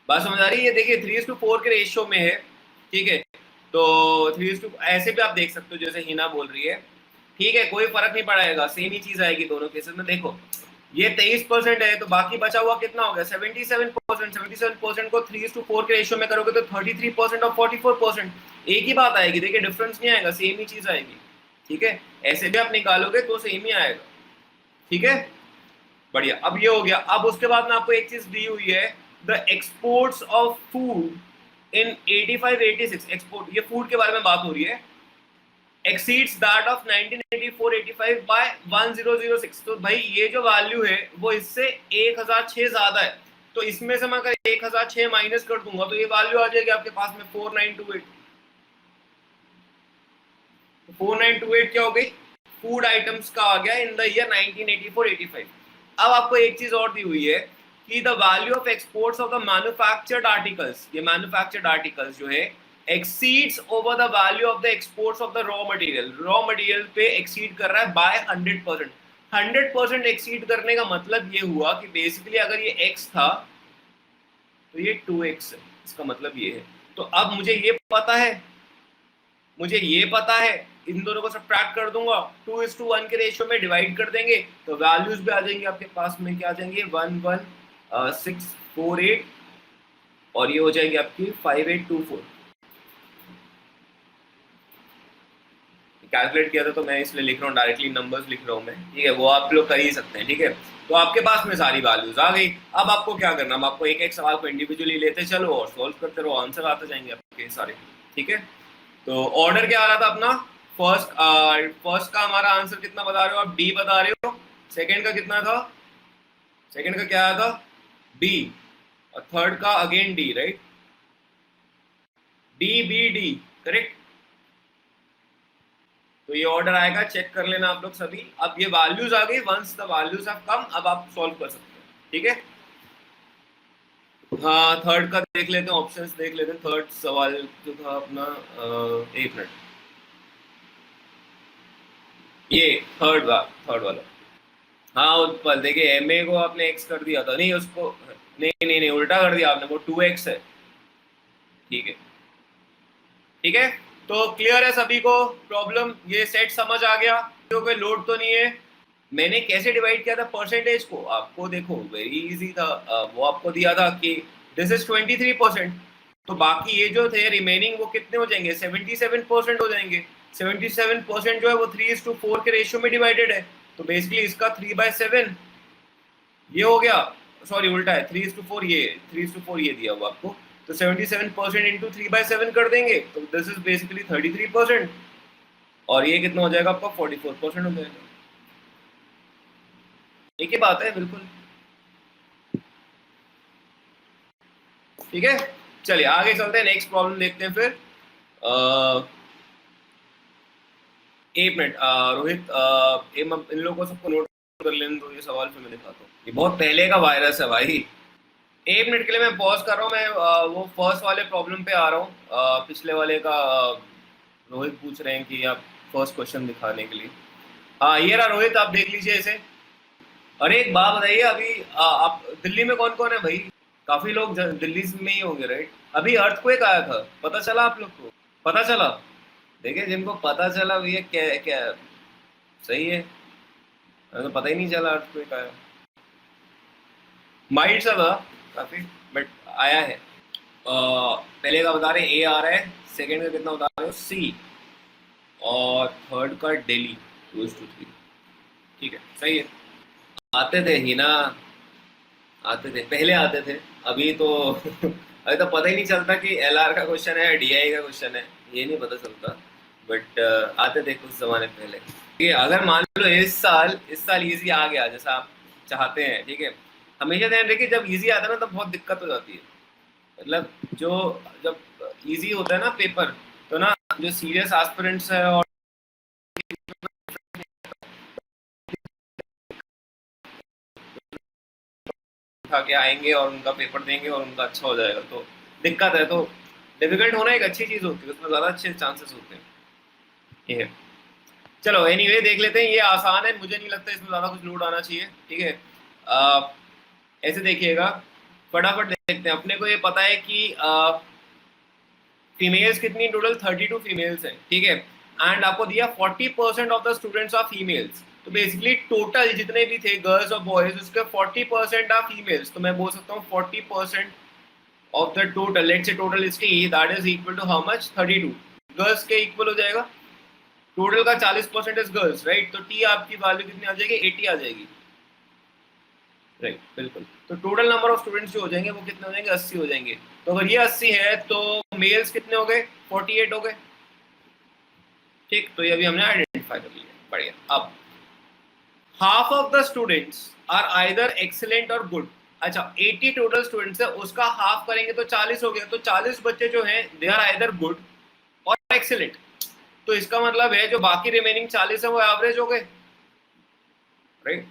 बात समझ आ रही है? ये देखिए 3:4 के रेशियो में है, ठीक है। तो 3 ऐसे भी आप देख सकते हो जैसे हिना बोल रही है, ठीक है, कोई फर्क नहीं पड़ेगा, सेम ही चीज आएगी दोनों केसेस में। देखो ये 23% है, तो बाकी बचा हुआ कितना हो गया? 77%। 77% को 3:4 के रेशियो में करोगे तो 33% और 44%, एक ही बात आएगी। देखिए डिफरेंस नहीं आएगा, सेम ही चीज आएगी, ठीक है। ऐसे भी आप निकालोगे तो सेम ही आएगा, ठीक है। बढ़िया, अब ये हो गया। अब उसके बाद में आपको एक चीज दी हुई है, the exports of food in 85-86, export, ये फूड के बारे में बात हो रही है, exceeds that of 1984-85 by 1006। तो भाई ये जो वैल्यू है वो इससे 1006 ज्यादा है, तो इसमें से मैं अगर 1006 माइनस कर दूंगा तो ये वैल्यू आ जाएगी आपके पास में 4928। 4928 क्या हो गई? फूड आइटम्स का आ गया इन द ईयर 1984-85। अब आपको एक चीज और दी हुई है कि the value of exports of the manufactured articles, ये मैन्युफैक्चर्ड आर्टिकल्स जो है exceeds over the value of the exports of the raw material, raw material पे एक्सीड कर रहा है बाय 100%। 100% एक्सीड करने का मतलब ये हुआ कि बेसिकली अगर ये x था तो ये 2x है, इसका मतलब ये है। तो अब मुझे ये पता है, मुझे ये पता है, इन दोनों को सब्ट्रैक्ट कर दूंगा, 2:1 के रेशियो में डिवाइड कर देंगे तो वैल्यूज भी आ जाएंगी आपके पास में, क्या आ जाएंगे? 11648 और ये हो जाएगी आपकी 5824। कैलकुलेट किया था तो मैं इसलिए लिख रहा हूँ, डायरेक्टली नंबर्स लिख रहा हूँ मैं, ठीक है, वो आप लोग कर ही सकते हैं, ठीक है। तो आपके पास में सारी वैल्यूज आ गई। अब आपको क्या करना, हम आपको एक एक सवाल को इंडिविजुअली लेते चलो और सॉल्व करते रहो, आंसर आते जाएंगे आपके सारे, ठीक है। तो ऑर्डर क्या आ रहा था अपना? फर्स्ट का हमारा आंसर कितना बता रहे हो आप? डी बता रहे हो। सेकंड का कितना था? सेकंड का क्या आया था? बी। और थर्ड का again D, right? D B D, correct. तो ये ऑर्डर आएगा, चेक कर लेना आप लोग सभी। अब ये वैल्यूज आ गई, once the values have come, अब आप सॉल्व कर सकते हैं, ठीक है। हाँ थर्ड का देख लेते हैं, ऑप्शंस देख लेते हैं। थर्ड सवाल जो था अपना, एक मिनट, ये थर्ड वाला। हाँ उत्पल, देखिए एमए को आपने एक्स कर दिया था, नहीं उसको, नहीं नहीं नहीं उल्टा कर दिया आपने, वो 2x है, ठीक है, ठीक है। तो क्लियर है सभी को प्रॉब्लम? ये सेट समझ आ गया? तो कोई लोड तो नहीं है? मैंने कैसे डिवाइड किया था परसेंटेज को, आपको देखो वेरी इजी था। वो आपको दिया था कि दिस इज 23%, तो बाकी ये जो थे रिमेनिंग वो कितने हो जाएंगे? 77% हो जाएंगे। 77% जो है वो 3:4 के रेशियो में डिवाइडेड है, तो बेसिकली इसका 3/7 ये हो गया। सॉरी उल्टा है, 3:4, ये 3:4 ये दिया हुआ आपको, तो 77% इंटू 3/7 कर देंगे तो दिस इज बेसिकली 33%, और ये कितना हो जाएगा आपका? 44% हो जाएगा। एक ही बात है बिल्कुल, ठीक है। चलिए आगे चलते हैं, नेक्स्ट प्रॉब्लम देखते हैं फिर। एक मिनट रोहित, इन लोगों को सबको नोट कर लेने दो, ये सवाल फिर मैं दिखाता हूँ। ये बहुत पहले का वायरस है भाई। एक मिनट के लिए मैं पॉज कर रहा हूँ, मैं वो फर्स्ट वाले प्रॉब्लम पे आ रहा हूँ। पिछले वाले का रोहित पूछ रहे हैं कि आप फर्स्ट क्वेश्चन दिखाने के लिए। हाँ ये रहा रोहित, आप देख लीजिए इसे। अरे एक बात बताइए, अभी आप दिल्ली में कौन कौन है भाई? काफी लोग दिल्ली में ही होंगे, राइट? अभी अर्थक्वेक आया था, पता चला आप लोग को? पता चला? देखिए जिनको पता चला भैया, क्या क्या सही है, हमें तो पता ही नहीं चला अर्थक्वेक आया। माइल्ड सा था काफी, बट आया है। पहले का बता रहे हैं ए आ रहा है, सेकंड का कितना बता रहे हो? सी, और थर्ड का दिल्ली 2:3, ठीक है सही है। आते थे ही ना, आते थे पहले, आते थे। अभी तो अभी तो पता ही नहीं चलता कि एलआर का क्वेश्चन है डीआई का क्वेश्चन है, ये नहीं पता चलता। बट आते थे कुछ जमाने पहले। ठीक है, अगर मान लो इस साल इजी आ गया जैसा आप चाहते हैं, ठीक है, हमेशा ध्यान रखिए जब इजी आता है ना तब बहुत दिक्कत हो जाती है। मतलब जो जब इजी होता है ना पेपर, तो ना जो सीरियस एस्पिरेंट्स है और उठा के आएंगे और उनका पेपर देंगे और उनका अच्छा हो जाएगा, तो दिक्कत है। तो डिफिकल्ट होना एक अच्छी चीज होती है, उसमें ज्यादा अच्छे चांसेस होते हैं, ये है। चलो एनीवे देख लेते हैं, ये आसान है, मुझे नहीं लगता इसमें ज्यादा कुछ लोड आना चाहिए, ठीक है। ऐसे देखिएगा, फटाफट देखते हैं। अपने को ये पता है कि फीमेल्स कितनी टोटल 32 फीमेल्स हैं, ठीक है, एंड आपको दिया 40% of the students are females. तो बेसिकली टोटल जितने भी थे गर्ल्स और बॉयज उसके 40% आर फीमेल्स। तो मैं बोल सकता हूँ 40% of the total, let's say total is T, that is equal to how much 32 girls के इक्वल हो जाएगा। टोटल का 40% इज गर्ल्स, राइट। तो टी आपकी वैल्यू कितनी आ जाएगी, 80 आ जाएगी, राइट, बिल्कुल। तो टोटल नंबर ऑफ स्टूडेंट्स जो हो जाएंगे वो कितने हो जाएंगे, 80 हो जाएंगे। तो अगर ये 80 है तो मेल्स कितने हो गए, 48 हो गए, ठीक। तो ये अभी हमने आइडेंटिफाई कर लिया, बढ़िया। अब half of the students are either excellent और गुड। अच्छा 80 टोटल स्टूडेंट्स है, उसका हाफ करेंगे तो 40 हो गया। तो 40 बच्चे जो हैं दे आर आइदर गुड और एक्सीलेंट। तो इसका मतलब है जो बाकी रिमेनिंग 40 है वो एवरेज हो गए, राइट।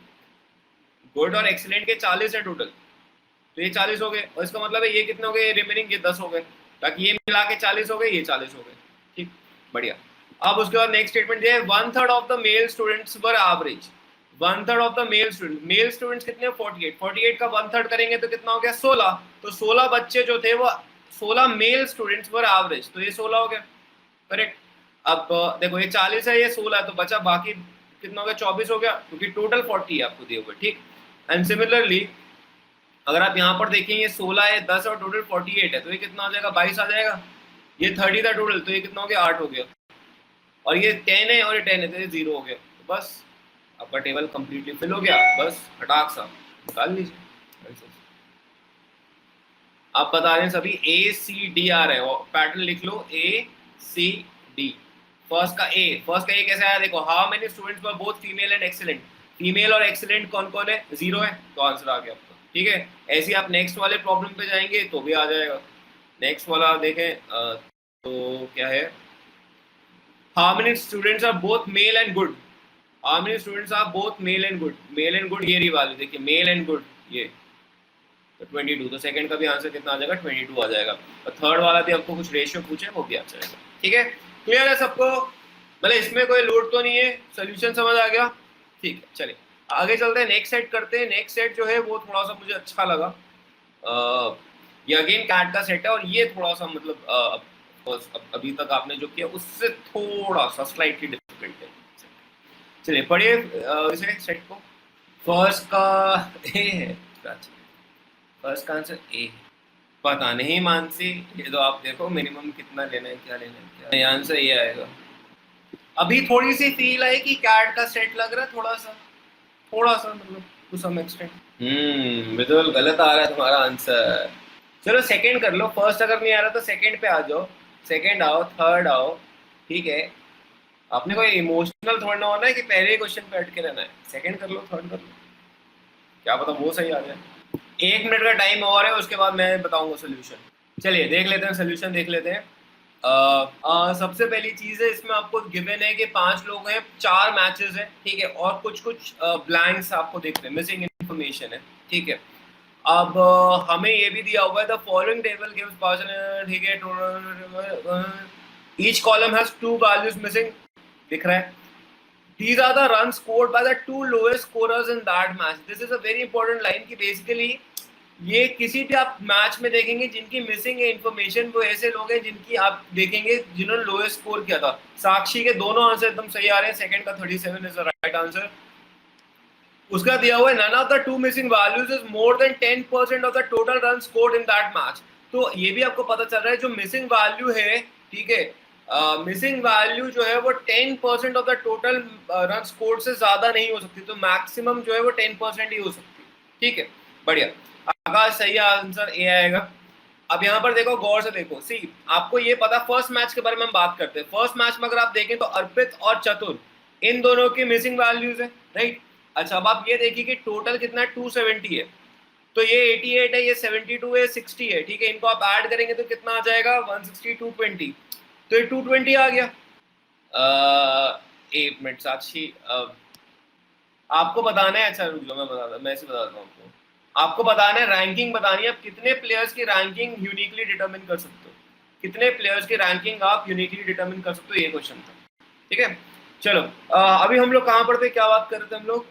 गुड और एक्सीलेंट के 40 है टोटल, तो ये 40 हो गए। और इसका मतलब है ये कितने हो गए, रिमेनिंग ये 10 हो गए, ताकि ये मिला के 40 हो गए, ये 40 हो गए, ठीक, बढ़िया। अब उसके बाद नेक्स्ट स्टेटमेंट है 1/3 of the male students were average. 1/3 of the male students कितने, 48। 48 का 1/3 करेंगे तो कितना हो गया, 16। तो 16 बच्चे जो थे वो 16 मेल स्टूडेंट्स वर एवरेज, तो ये 16 हो गया, करेक्ट। अब देखो ये 40 है, ये 16 है, तो बचा बाकी कितना हो गया, 24 हो गया, क्योंकि टोटल 40 है आपको दिए हुए, ठीक। एंड सिमिलरली अगर आप यहाँ पर देखें ये 16 है, 10 और टोटल 48 है, तो ये कितना आ जाएगा, 22 आ जाएगा। ये 30 था टोटल, तो ये कितना हो गया, 8 हो गया। और ये 10 है और ये 10 है, तो ये 0 हो गया। तो बस आपका टेबल कंप्लीटली फिल हो गया, बस हटाक सा निकाल लीजिए। आप बता रहे हैं सभी ACD आ रहे हो, पैटर्न लिख लो ACD। फर्स्ट का ए कैसे आया, देखो how many students were both female and excellent. Female और एक्सीलेंट कौन कौन है, 0 है, तो आंसर आ गया आपका, ठीक है। ऐसे ही आप नेक्स्ट वाले प्रॉब्लम पे जाएंगे तो भी आ जाएगा। नेक्स्ट वाला देखें तो क्या है, how many students are both male and good. How many students are both male and good, male and good ये रही वाली, देखिए मेल एंड गुड ये, तो 22। तो सेकंड का भी आंसर कितना आ जाएगा, 22 आ जाएगा। और थर्ड वाला भी आपको कुछ रेशियो पूछे वो भी आ जाएगा, ठीक है। क्लियर है सबको, मतलब इसमें कोई लोड तो नहीं है, सोल्यूशन समझ आ गया, ठीक है। चलिए आगे चलते हैं, नेक्स्ट सेट करते हैं। नेक्स्ट सेट जो है वो थोड़ा सा मुझे अच्छा लगा, ये अगेन कैट का सेट है, और ये थोड़ा सा मतलब अभी तक आपने जो किया उससे थोड़ा सा स्लाइटली डिफिकल्ट है। चलिए पढ़िए इसे सेट को। फर्स्ट का ए है, फर्स्ट का आंसर ए, पता नहीं मानसी, ये तो आप देखो मिनिमम कितना लेना है, क्या लेना है, क्या आंसर ये आएगा। अभी थोड़ी सी फील है कि कैट का सेट लग रहा है, थोड़ा सा मतलब टू सम एक्सटेंट। बिल्कुल गलत आ रहा है तुम्हारा आंसर। चलो सेकंड कर लो, फर्स्ट अगर नहीं आ रहा तो सेकंड पे आ जाओ, सेकंड आओ, थर्ड आओ, ठीक है। आपने कोई इमोशनल थोड़ा ना होना है कि पहले ही क्वेश्चन पे अटके रहना है। सेकंड कर लो, थर्ड कर लो, क्या पता वो सही आ जाए। 1 मिनट का टाइम और है, उसके बाद मैं बताऊंगा सोल्यूशन। चलिए देख लेते हैं, सोल्यूशन देख लेते हैं। सबसे पहली चीज है, इसमें आपको गिवन है कि 5 लोग हैं, 4 मैचेस हैं, ठीक है, और कुछ कुछ ब्लैंक्स आपको दिख रहे हैं, मिसिंग इन्फॉर्मेशन है, ठीक है। अब हमें ये भी दिया हुआ है the following table gives person, ठीक है, each column has 2 values missing, दिख रहा है। These are the runs scored by the 2 lowest scorers in that match. This is a very important line कि basically ये किसी भी आप मैच में देखेंगे जिनकी मिसिंग है इन्फॉर्मेशन, वो ऐसे लोग हैं जिनकी आप देखेंगे जिन्होंने लोएस्ट स्कोर किया था। साक्षी के दोनों आंसर एकदम सही आ रहे हैं, सेकंड का 37 इज द राइट आंसर। उसका दिया हुआ है none of the 2 missing values is more than 10% of the total run scored in that match. तो ये भी आपको पता चल रहा है जो मिसिंग वैल्यू है, ठीक है, मिसिंग वैल्यू जो है वो 10% of the total run score से ज्यादा नहीं हो सकती, तो मैक्सिमम जो है वो 10% ही हो सकती है, ठीक है, बढ़िया। आकाश सही आंसर ए आएगा। अब यहाँ पर देखो, गौर से देखो, सी आपको ये पता, फर्स्ट मैच के बारे में हम बात करते हैं। फर्स्ट मैच में अगर आप देखें तो अर्पित और चतुर इन दोनों की मिसिंग वैल्यूज है, राइट। अच्छा अब आप ये देखिए कि टोटल कितना 270 है, तो ये 88 है, ये 72 है, 60 है, ठीक है। इनको आप ऐड करेंगे तो कितना आ जाएगा, 160, 220, तो ये 220 आ गया। 1 मिनट साक्षी, आपको बताना है, अच्छा रुक जाओ मैं बताता हूँ, मैं ऐसे बताता हूँ आपको। आपको बताना है, रैंकिंग बतानी है, आप कितने प्लेयर्स की रैंकिंग यूनिकली डिटरमिन कर सकते हो, कितने प्लेयर्स की रैंकिंग आप यूनिकली डिटरमिन कर सकते हो, ये क्वेश्चन था, ठीक है। चलो अभी हम लोग कहाँ पर थे, क्या बात कर रहे थे हम लोग,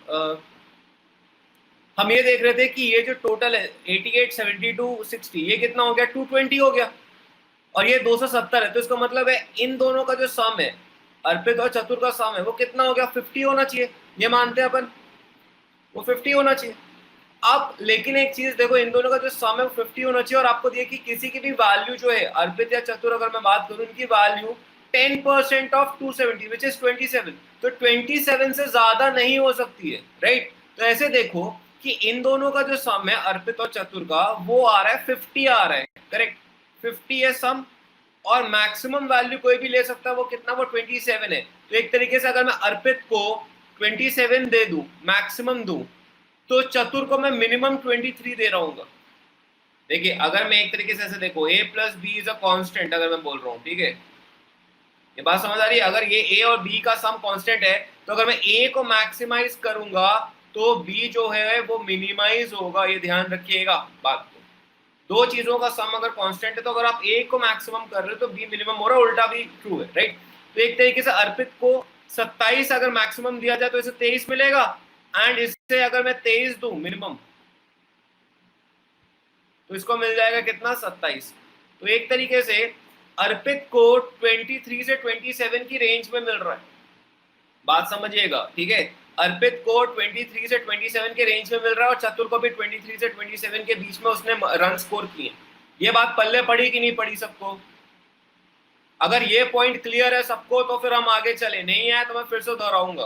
हम ये देख रहे थे कि ये जो टोटल है 88, 72, 60, ये कितना हो गया, 220 हो गया, और ये 270 है, तो इसका मतलब है इन दोनों का जो सम है, अर्पित और चतुर का सम है, वो कितना हो गया, 50 होना चाहिए, ये मानते हैं अपन, वो 50 होना चाहिए। अब लेकिन एक चीज देखो, इन दोनों का जो सम है वो 50 होना चाहिए, और आपको दिया कि किसी की भी वैल्यू जो है, अर्पित या चतुर अगर मैं बात करूं, इनकी वैल्यू 10% ऑफ 270 विच इज 27, तो 27 से ज्यादा नहीं हो सकती है, राइट। तो ऐसे देखो कि इन दोनों का जो सम है अर्पित और चतुर का, वो आ रहा है 50 आ रहा है, करेक्ट, 50 है सम, और मैक्सिमम वैल्यू कोई भी ले सकता है, वो कितना, वो 27 है। तो एक तरीके से अगर मैं अर्पित को 27 दे दूं, मैक्सिमम दूं, तो चतुर को मैं मिनिमम 23 दे रहा हूँ। देखिए अगर मैं एक तरीके से ऐसे देखो, a plus B is a constant, अगर मैं बोल रहा हूँ, ठीक है, ये बात समझ आ रही है, अगर ये a और b का सम कांस्टेंट है, तो अगर मैं a को मैक्सिमाइज करूंगा तो b जो है वो मिनिमाइज होगा, ये ध्यान रखिएगा बात को। दो चीजों का सम अगर कांस्टेंट है, तो अगर आप a को मैक्सिमम कर रहे हो तो b मिनिमम हो रहा है, उल्टा भी ट्रू है, राइट। तो एक तरीके से अर्पित को 27 अगर मैक्सिमम दिया जाए तो इसे 23 मिलेगा, एंड इससे अगर मैं 23 दूं मिनिमम, तो इसको मिल जाएगा कितना, 27। तो एक तरीके से अर्पित को 23 से 27 की रेंज में मिल रहा है, बात समझिएगा, ठीक है। अर्पित को 23 से 27 के रेंज में मिल रहा है, और चतुर को भी 23 से 27 के बीच में उसने रन स्कोर किए। ये बात पल्ले पड़ी कि नहीं पड़ी सबको? अगर ये पॉइंट क्लियर है सबको तो फिर हम आगे चले, नहीं है तो मैं फिर से दोहराऊंगा,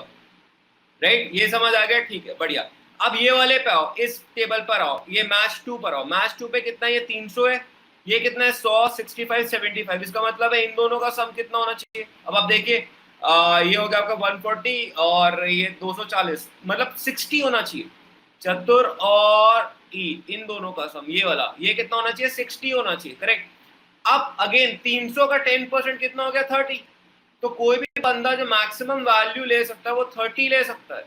राइट। ये समझ आ गया, ठीक है, बढ़िया। अब ये वाले पे आओ, इस टेबल पर आओ, ये मैच 2 पर आओ। मैच 2 पे कितना, ये 300 है, ये कितना है, 100, 65, 75, इसका मतलब है इन दोनों का सम कितना होना चाहिए। अब आप देखिए, ये हो गया आपका 140 और ये 240, मतलब 60 होना चाहिए। चतुर और ई, इन दोनों का सम, ये वाला, ये कितना होना चाहिए, 60 होना चाहिए, करेक्ट। अब अगेन 300 का 10% कितना हो गया, 30। तो कोई भी बंदा जो मैक्सिमम वैल्यू ले सकता है वो 30 ले सकता है,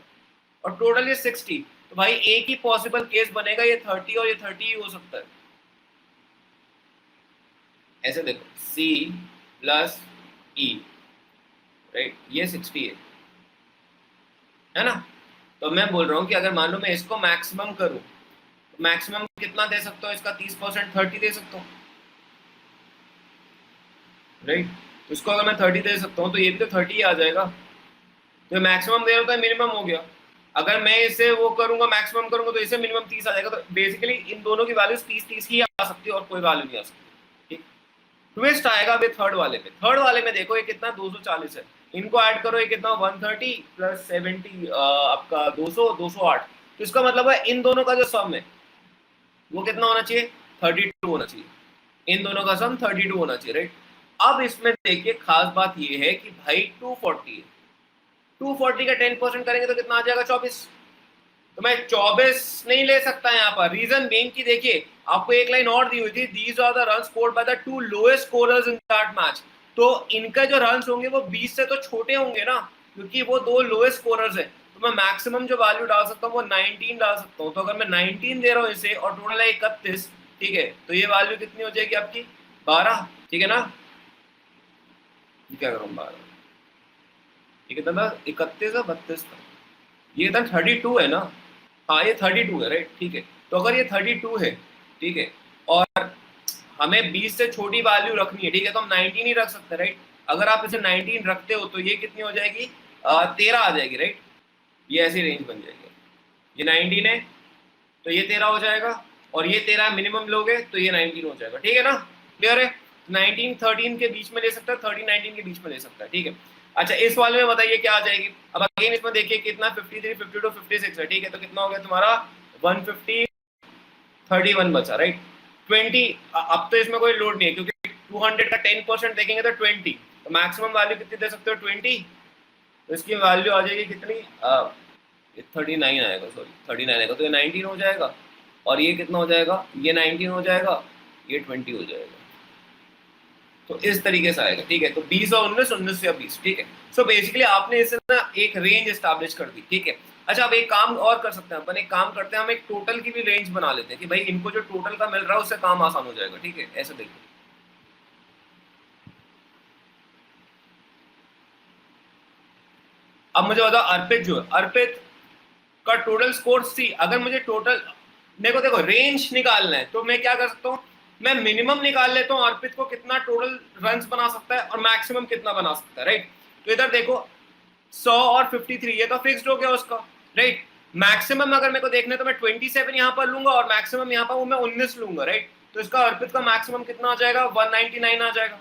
और टोटल ये 60। तो भाई एक ही पॉसिबल केस बनेगा, ये 30 और ये 30 ही हो सकता है। ऐसे देखो, C प्लस E, राइट, ये 60 है ना। तो मैं बोल रहा हूँ कि अगर मान लो मैं इसको मैक्सिमम करूँ, तो मैक्सिमम कितना दे सकता हूँ इसका, 30%, 30 दे सकता हूँ, राइट। तो इसको अगर मैं 30 दे सकता हूँ तो ये भी तो 30 आ जाएगा। तो मैक्सिमम दे रहा था, मिनिमम हो गया। अगर मैं इसे वो करूंगा, मैक्सिमम करूंगा, तो इसे मिनिमम 30 आ जाएगा। तो बेसिकली इन दोनों की वैल्यूज 30-30 ही आ सकती है, और कोई वैल्यू नहीं आ सकती, ठीक। ट्विस्ट आएगा अभी थर्ड वाले में। थर्ड वाले में देखो, ये कितना, 240 है, इनको ऐड करो, ये कितना, 130 प्लस 70, आपका 200, 208। तो इसका मतलब है इन दोनों का जो सम है वो कितना होना चाहिए, 32 होना चाहिए। इन दोनों का सम 32 होना चाहिए, राइट। अब इसमें देखिए खास बात ये है कि भाई 240 है, 240 का 10% करेंगे तो कितना आ जाएगा, 24। तो मैं 24 नहीं ले सकता यहाँ पर। रीजन बीइंग कि देखिए आपको एक लाइन और दी हुई थी, these are the run scored by the two lowest scorers in that match. तो इनका जो रन होंगे वो 20 से तो छोटे होंगे ना, क्योंकि वो दो लोएस्ट स्कोरर्स है। तो मैं मैक्सिमम जो वैल्यू डाल सकता हूँ वो 19 डाल सकता हूँ। तो अगर मैं 19 दे रहा हूँ इसे, और टोटल है 31, ठीक है, तो ये वैल्यू कितनी हो जाएगी आपकी, 12, ठीक है ना। क्या करूँ, 12, ये कितना था, 31 था, 32 था, ये था 32 है ना। हाँ ये 32 है, राइट, ठीक है। तो अगर ये 32 है, ठीक है, और हमें 20 से छोटी वैल्यू रखनी है, ठीक है, तो हम 19 ही रख सकते हैं, राइट। अगर आप इसे 19 रखते हो तो ये कितनी हो जाएगी, 13 आ जाएगी, राइट। ये ऐसी रेंज बन जाएगी। ये 19 है तो ये 13 हो जाएगा, और ये 13 मिनिमम लोगे तो ये 19 हो जाएगा, ठीक है ना, क्लियर है। 19 13 के बीच में ले सकता है, 13 19 के बीच में ले सकता है, ठीक है। अच्छा इस वाले में बताइए क्या आ जाएगी। अब अगेन इसमें देखिए कितना, 53, 52, 56 है, ठीक है। तो कितना हो गया तुम्हारा, 150, 31 बचा, राइट। 20, अब तो इसमें कोई लोड नहीं है क्योंकि 200 का 10% देखेंगे तो 20, तो मैक्सिमम वैल्यू कितनी दे सकते हो, 20। तो इसकी वैल्यू आ जाएगी कितनी, 39 आएगा, सॉरी 39 आएगा, तो ये 19 हो जाएगा, और ये कितना हो जाएगा, ये 19 हो जाएगा, ये 20 हो जाएगा। तो इस तरीके से आएगा, ठीक है। तो 20 और 19, 19 या 20, ठीक है। सो बेसिकली आपने इसे ना एक रेंज एस्टैब्लिश कर दी, ठीक है। अच्छा अब एक काम और कर सकते हैं अपन, एक काम करते हैं, हम एक टोटल की भी रेंज बना लेते हैं कि भाई इनको जो टोटल का मिल रहा है उससे काम आसान हो जाएगा, ठीक है। ऐसे देखो, अब मुझे बताओ अर्पित जो है, अर्पित का टोटल स्कोर सी, अगर मुझे टोटल देखो देखो रेंज निकालना है तो मैं क्या कर सकता हूँ, मैं मिनिमम निकाल लेता हूँ अर्पित को कितना टोटल रन्स बना सकता है और मैक्सिमम कितना बना सकता है, राइट। तो इधर देखो 100 और 53 ये तो फिक्स्ड हो गया उसका, राइट। मैक्सिमम अगर मेरे को देखना है तो मैं 27 यहाँ पर लूंगा और मैक्सिमम यहाँ पर मैं 19 लूंगा, राइट। तो इसका अर्पित का मैक्सिमम कितना आ जाएगा, 199 आ जाएगा।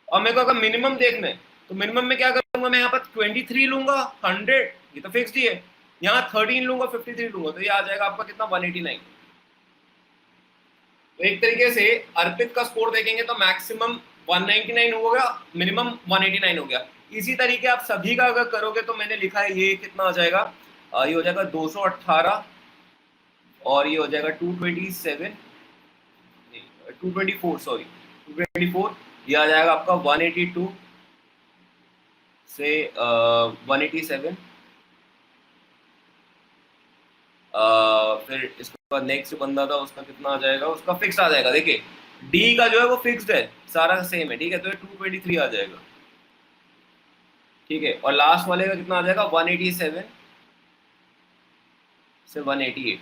और मेरे को अगर मिनिमम देखना है तो मिनिमम में क्या करूंगा, मैं यहाँ पर 23 लूंगा, 100 ये तो फिक्स्ड ही है, यहाँ 13 लूंगा, 53 लूंगा, तो ये आ जाएगा आपका कितना, 189। तो एक तरीके से अर्पित का स्कोर देखेंगे तो मैक्सिमम 199 हो गया, मिनिमम 189 हो गया। इसी तरीके आप सभी का अगर करोगे तो मैंने लिखा है ये कितना हो जाएगा, ये हो जाएगा 218 और ये हो जाएगा 227 224 सॉरी 224, ये आ जाएगा आपका 182 से 187। फिर इसके बाद नेक्स्ट बंदा था उसका कितना आ जाएगा, उसका फिक्स आ जाएगा, देखिए डी का जो है वो फिक्स्ड है, सारा सेम है, ठीक है। तो ये 223 आ जाएगा, ठीक है। और लास्ट वाले का कितना आ जाएगा, 187 से 188,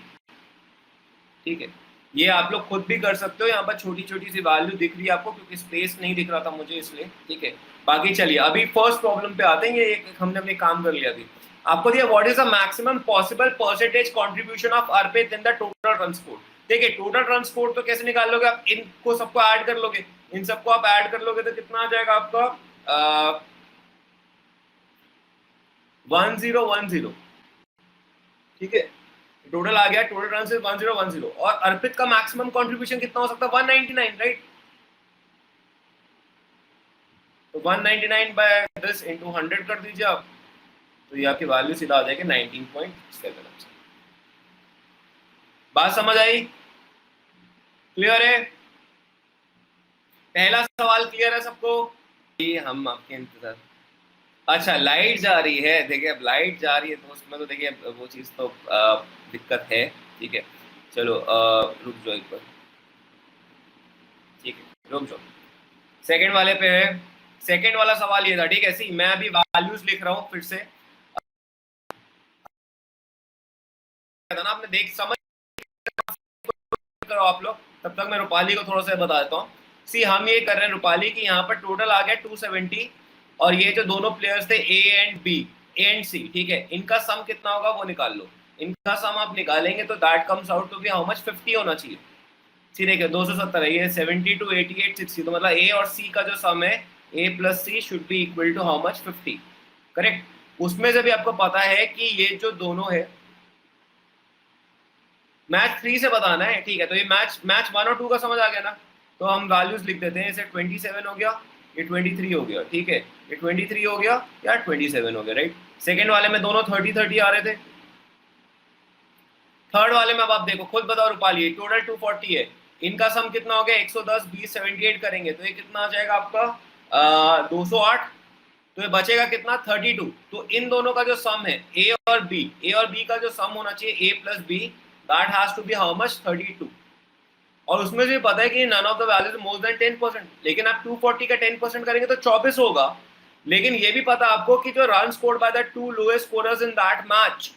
ठीक है। ये आप लोग खुद भी कर सकते हो, यहाँ पर छोटी छोटी सी वैल्यू दिख रही है आपको क्योंकि स्पेस नहीं दिख रहा था मुझे इसलिए, ठीक है। बाकी चलिए अभी फर्स्ट प्रॉब्लम पे आते हैं, ये हमने अपने काम कर लिया थी। आपको दिया what is the maximum possible percentage contribution of Arpit in the total transport. देखिए टोटल ट्रांसपोर्ट तो कैसे निकाल लोगे आप, इनको सबको ऐड कर लोगे, इन सबको आप ऐड कर लोगे तो कितना आ जाएगा आपका 1010, ठीक है। टोटल आ गया, टोटल ट्रांसफर 1010 और अर्पित का मैक्सिमम कंट्रीब्यूशन कितना हो सकता है, 199, राइट। तो 199 बाय दिस इनटू 100 कर दीजिए आप, तो ये आपकी वैल्यू सीधा आ जाएगी 19.7। बात समझ आई, क्लियर है? पहला सवाल क्लियर है सबको? ये हम आपके इंतजार, अच्छा लाइट जा रही है, देखिए अब लाइट जा रही है तो उसमें तो देखिए वो चीज़ तो दिक्कत है, ठीक है। चलो रुक जाओ एक बार, ठीक है रुक जाओ। सेकंड वाले पे है, सेकंड वाला सवाल ये था, ठीक है। सी मैं अभी वैल्यूज लिख रहा हूँ फिर से, ना आपने देख समझ करो आप लोग, तब तक मैं रूपाली को थोड़ा सा बता देता हूँ। सी हम ये कर रहे हैं रूपाली की, यहाँ पर टोटल आ गया 270 और ये जो दोनों प्लेयर्स थे A and B, A and C, ठीक है, इनका सम कितना होगा वो निकाल लो। इनका सम आप निकालेंगे तो that comes out to be how much, 50 होना चाहिए। सी देखिए 270 है, ये 70 to 88 60, तो मतलब ए और सी का जो सम है A plus C should be equal to how much, 50, correct. उसमें से भी आपको पता है कि ये जो दोनों है मैच 3 से बताना है, ठीक है। तो ये मैच 1 और 2 का समझ आ गया ना, तो हम वैल्यूज लिख देते हैं। इसे 27 हो गया, ये 23 हो गया, ठीक है, ये 23 हो गया या 27 हो गया, राइट। सेकंड वाले में दोनों 30 आ रहे थे, थर्ड वाले में अब आप देखो खुद बताओ रूपाली, टोटल 240 है, इनका सम कितना हो गया 110 20 78 करेंगे तो ये कितना आ जाएगा आपका 208, तो ये बचेगा कितना 32। तो इन दोनों का जो सम है ए और बी का जो सम होना चाहिए A plus B, that has to be how much, 32। और उसमें से पता है कि none of the values more than 10%, लेकिन आप 240 का 10% करेंगे तो 24 होगा। लेकिन ये भी पता आपको कि जो run scored by the two lowest scorers in that match,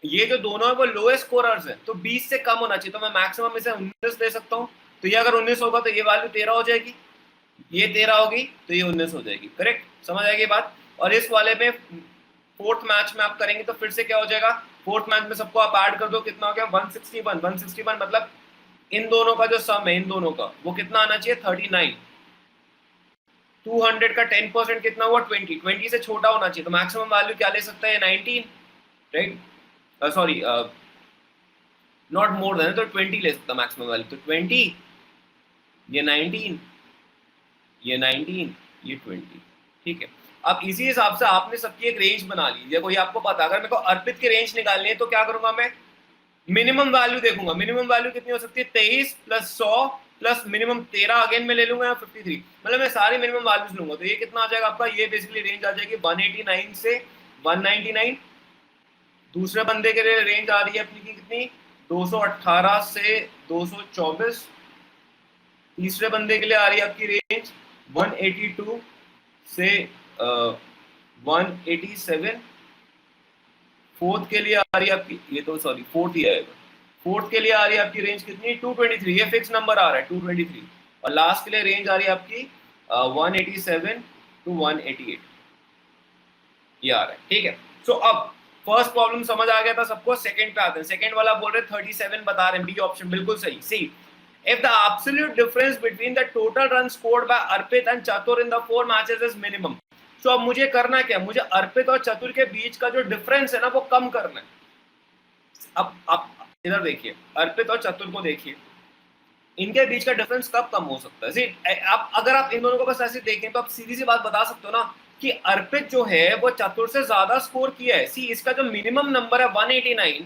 ये जो दोनों है वो लोएस्ट स्कोरर्स हैं, तो 20 से कम होना चाहिए, तो मैं मैक्सिमम इसे 19 दे सकता हूँ। तो ये अगर 19 होगा तो ये वैल्यू 13 हो जाएगी, ये 13 होगी तो ये 19 हो जाएगी, करेक्ट, समझ आएगी बात। और इस वाले में फोर्थ मैच में आप करेंगे तो फिर से क्या हो जाएगा, फोर्थ मैच में सबको आप ऐड कर दो, कितना हो गया 161 मतलब इन दोनों का जो सम है इन दोनों का वो कितना आना चाहिए 39। 200 का 10% कितना हुआ 20 से छोटा होना चाहिए, तो मैक्सिमम वैल्यू क्या ले सकता है 19, right, sorry not more than, तो 20 ले सकता मैक्सिमम वैल्यू, तो 20 ये 19 ये 19 ये 20, ठीक है। अब इसी हिसाब से आपने सबकी एक रेंज बना ली, देखो ये आपको पता, अगर मेरे को अर्पित की रेंज निकालनी है तो क्या करूंगा मैं, मिनिमम वैल्यू देखूंगा, मिनिमम वैल्यू कितनी हो सकती है 23 प्लस 100 प्लस मिनिमम 13 अगेन में ले लूंगा या 53, मतलब मैं सारी मिनिमम वैल्यूज लूंगा, तो ये कितना आ जाएगा आपका, ये बेसिकली रेंज आ जाएगी 189 से 199। दूसरे बंदे के लिए रेंज आ रही है अपनी की कितनी 218 से 224, तीसरे बंदे के लिए आ रही है आपकी रेंज 182 से 187, फोर्थ के लिए आ रही है आपकी, ये तो सॉरी फोर्थ ही आएगा, फोर्थ के लिए आ रही है आपकी रेंज कितनी, 223, ये फिक्स नंबर आ रहा है 223, और लास्ट के लिए रेंज आ रही है आपकी 187 टू 188, ये आ रहा है, ठीक है। सो अब फर्स्ट प्रॉब्लम समझ आ गया था सबको, सेकंड पे आते हैं। सेकंड वाला बोल रहे 37 बता रहे हैं, बी ऑप्शन बिल्कुल सही। सी, if the absolute difference between the total runs scored by Arpit and चतुर in the 4 matches is minimum, so अब मुझे करना क्या, मुझे अर्पित और चतुर के बीच का जो डिफरेंस है ना वो कम करना है। अब आप इधर देखिए, अर्पित और चतुर को देखिए, इनके बीच का डिफरेंस कब कम हो सकता है। सी, आप अगर आप इन दोनों को बस ऐसे देखें तो आप सीधी सी बात बता सकते हो ना कि अर्पित जो है वो चतुर से ज्यादा स्कोर किया है। सी, इसका जो मिनिमम नंबर है 189,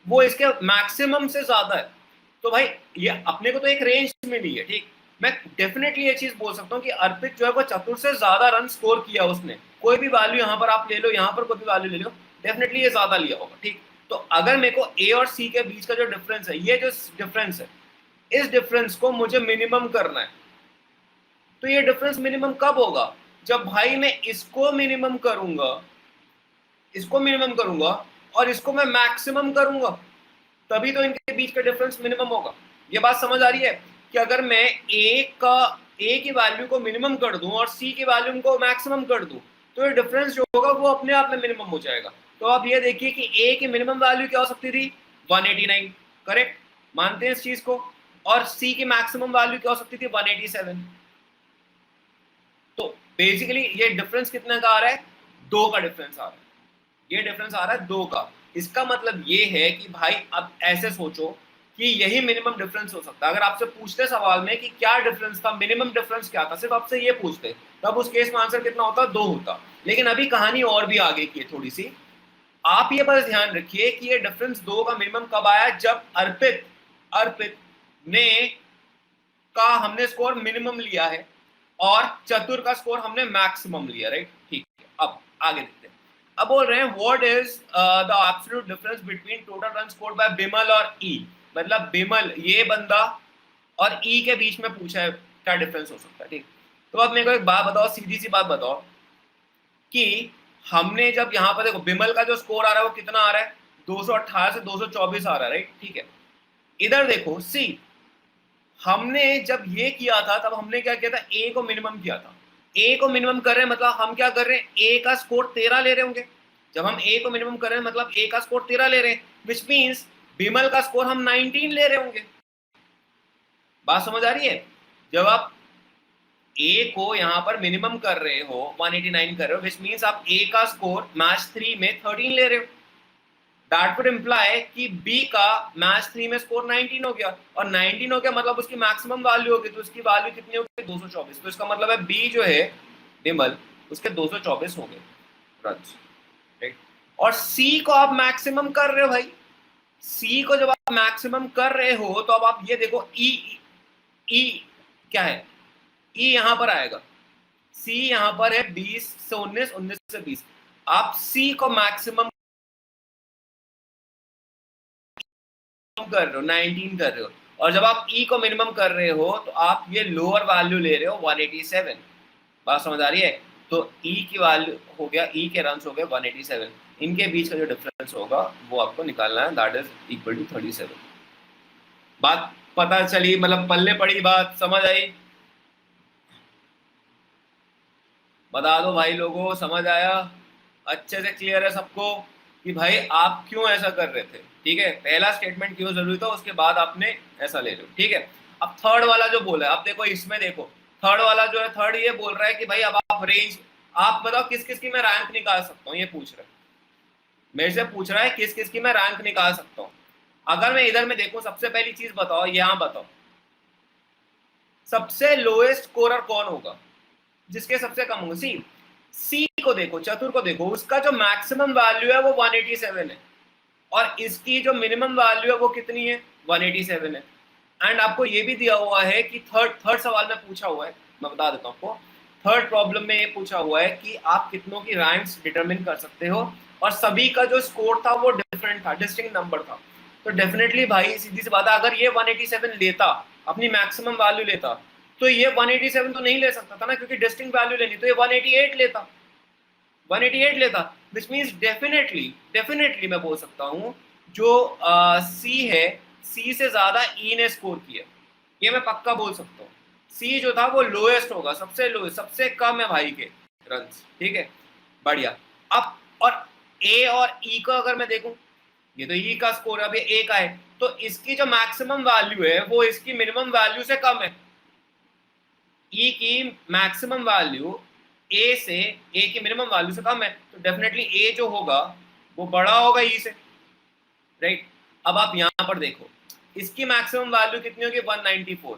वो इसके मैक्सिमम से ज्यादा है। तो भाई ये अपने को तो एक रेंज मिली है, ठीक, मैं डेफिनेटली ये चीज बोल सकता हूँ कि अर्पित जो है वो चतुर से ज्यादा रन स्कोर किया उसने, कोई भी वैल्यू यहाँ पर आप ले लो, यहाँ पर कोई भी वैल्यू ले लो, डेफिनेटली ये ज्यादा लिया होगा, ठीक। तो अगर मेरे को ए और सी के बीच का जो डिफरेंस है, ये जो डिफरेंस है, इस डिफरेंस को मुझे मिनिमम करना है। तो ये डिफरेंस मिनिमम कब होगा, जब भाई मैं इसको मिनिमम करूंगा, इसको मिनिमम करूंगा और इसको मैं मैक्सिमम करूंगा, तभी तो इनके बीच का डिफरेंस मिनिमम होगा। ये बात समझ आ रही है कि अगर मैं ए की वैल्यू को मिनिमम कर दूं और सी की वैल्यू को मैक्सिमम कर दूं, तो ये डिफरेंस जो होगा वो अपने आप में मिनिमम हो जाएगा। तो आप ये देखिए कि ए की मिनिमम वैल्यू क्या हो सकती थी, 189, करेक्ट, मानते हैं इस चीज को, और सी की मैक्सिमम वैल्यू क्या हो सकती थी, 187। तो बेसिकली ये डिफरेंस कितने का आ रहा है, 2 का डिफरेंस आ रहा है, ये डिफरेंस आ रहा है 2 का। इसका मतलब ये है कि भाई अब ऐसे सोचो कि यही मिनिमम डिफरेंस हो सकता है। अगर आपसे पूछते सवाल में कि क्या डिफरेंस था, मिनिमम डिफरेंस क्या था, सिर्फ आपसे ये पूछते, तब उस केस में आंसर कितना होता, 2 होता। लेकिन अभी कहानी और भी आगे की है थोड़ी सी, आप ये बस ध्यान रखिए कि ये डिफरेंस 2 का मिनिमम कब आया, जब अर्पित ने का हमने स्कोर मिनिमम लिया है और चतुर का स्कोर हमने मैक्सिमम लिया, राइट, ठीक है। अब आगे देखते हैं। अब बोल रहे हैं what is the absolute difference between total run scored bye Bimal और ई, मतलब बिमल ये बंदा और ई के बीच में पूछा है क्या डिफरेंस हो सकता है, ठीक। तो अब मेरे को एक बात बताओ, सीधी सी बात बताओ कि हमने जब यहाँ पर देखो बिमल का जो स्कोर आ रहा है वो कितना आ रहा है, 218 से 224 आ रहा है, राइट, ठीक है। इधर देखो सी, हमने जब ये किया था तब हमने क्या किया था, ए को मिनिमम किया था। ए को मिनिमम कर रहे हैं मतलब हम क्या कर रहे हैं, ए का स्कोर 13 ले रहे होंगे। जब हम ए को मिनिमम कर रहे हैं मतलब ए का स्कोर 13 ले रहे हैं, विच मींस बिमल का स्कोर हम 19 ले रहे होंगे। बात समझ आ रही है, जब आप ए को यहाँ पर मिनिमम कर रहे हो, 189 कर रहे हो, विच मींस आप ए का स्कोर मैच 3 में 13 ले रहे हो। दैट वुड इम्प्लाई कि बी का मैच 3 में स्कोर 19 हो गया, और 19 हो गया मतलब उसकी मैक्सिमम वैल्यू होगी, तो उसकी वैल्यू कितनी होगी, 224। तो इसका मतलब है बी जो है बिमल, उसके 224 हो गए रन्स, राइट। और सी को आप मैक्सिमम कर रहे हो भाई, सी को जब आप मैक्सिमम कर रहे हो तो अब आप ये देखो ई क्या है, ई यहां पर आएगा, सी यहां पर है 20 से 19, 19 से 20, आप सी को मैक्सिमम कर रहे हो, 19 कर रहे हो, और जब आप ई को मिनिमम कर रहे हो तो आप ये लोअर वैल्यू ले रहे हो 187। बात समझ आ रही है, तो ई की वैल्यू हो गया, ई के रन्स हो गए 187, इनके बीच का जो डिफरेंस होगा वो आपको निकालना है, दैट इज इक्वल टू 37। बात पता चली, मतलब पल्ले पड़ी, बात समझ आई, बता दो भाई लोगों, समझ आया, अच्छे से क्लियर है सबको कि भाई आप क्यों ऐसा कर रहे थे, ठीक है। पहला स्टेटमेंट क्यों जरूरी था, उसके बाद आपने ऐसा ले लो, ठीक है। अब थर्ड वाला जो बोला है, अब देखो इसमें देखो, थर्ड वाला जो है, थर्ड ये बोल रहा है कि भाई अब आप रेंज, आप बताओ किस किस की मैं रैंक निकाल सकता हूँ, ये पूछ रहा है, मेरे से पूछ रहा है किस किस की मैं रैंक निकाल सकता हूँ। अगर मैं इधर में देखूं, सबसे पहली चीज बताओ, यहां बताओ सबसे लोएस्ट स्कोरर कौन होगा, जिसके सबसे कम होंगे। सी को देखो, चतुर को देखो, उसका जो मैक्सिमम वैल्यू है वो 187 है, और इसकी जो मिनिमम वैल्यू है वो कितनी है, 187 है। एंड आपको ये भी दिया हुआ है कि थर्ड सवाल में पूछा हुआ है, मैं बता देता हूँ आपको, थर्ड प्रॉब्लम में ये पूछा हुआ है कि आप कितनों की रैंक्स डिटरमिन कर सकते हो, और सभी का जो स्कोर था वो डिफरेंट था, डिस्टिंक्ट नंबर था। तो डेफिनेटली भाई सीधी सी बात है, अगर ये 187 लेता, अपनी मैक्सिमम वैल्यू लेता, तो ये 187 तो नहीं ले सकता था ना, क्योंकि डिस्टिंक्ट वैल्यू लेनी, तो ये 188 लेता। 188 लेता, विच मीन्स डेफिनेटली मैं बोल सकता हूँ जो सी है, सी से ज्यादा ई ने स्कोर किया, ये मैं पक्का बोल सकता हूँ। सी जो था वो लोएस्ट होगा, सबसे लोएस्ट, सबसे कम है भाई के रन्स, ठीक है, बढ़िया। अब और ए और ई का अगर मैं देखूं, ये तो ई का स्कोर अब ये ए का है, तो इसकी जो मैक्सिमम वैल्यू है वो इसकी मिनिमम वैल्यू से कम है। ई की मैक्सिमम वैल्यू ए से, ए की मिनिमम वैल्यू से कम है, तो डेफिनेटली ए जो होगा वो बड़ा होगा ई से, राइट। अब आप यहां पर देखो इसकी मैक्सिमम वैल्यू कितनी होगी 194,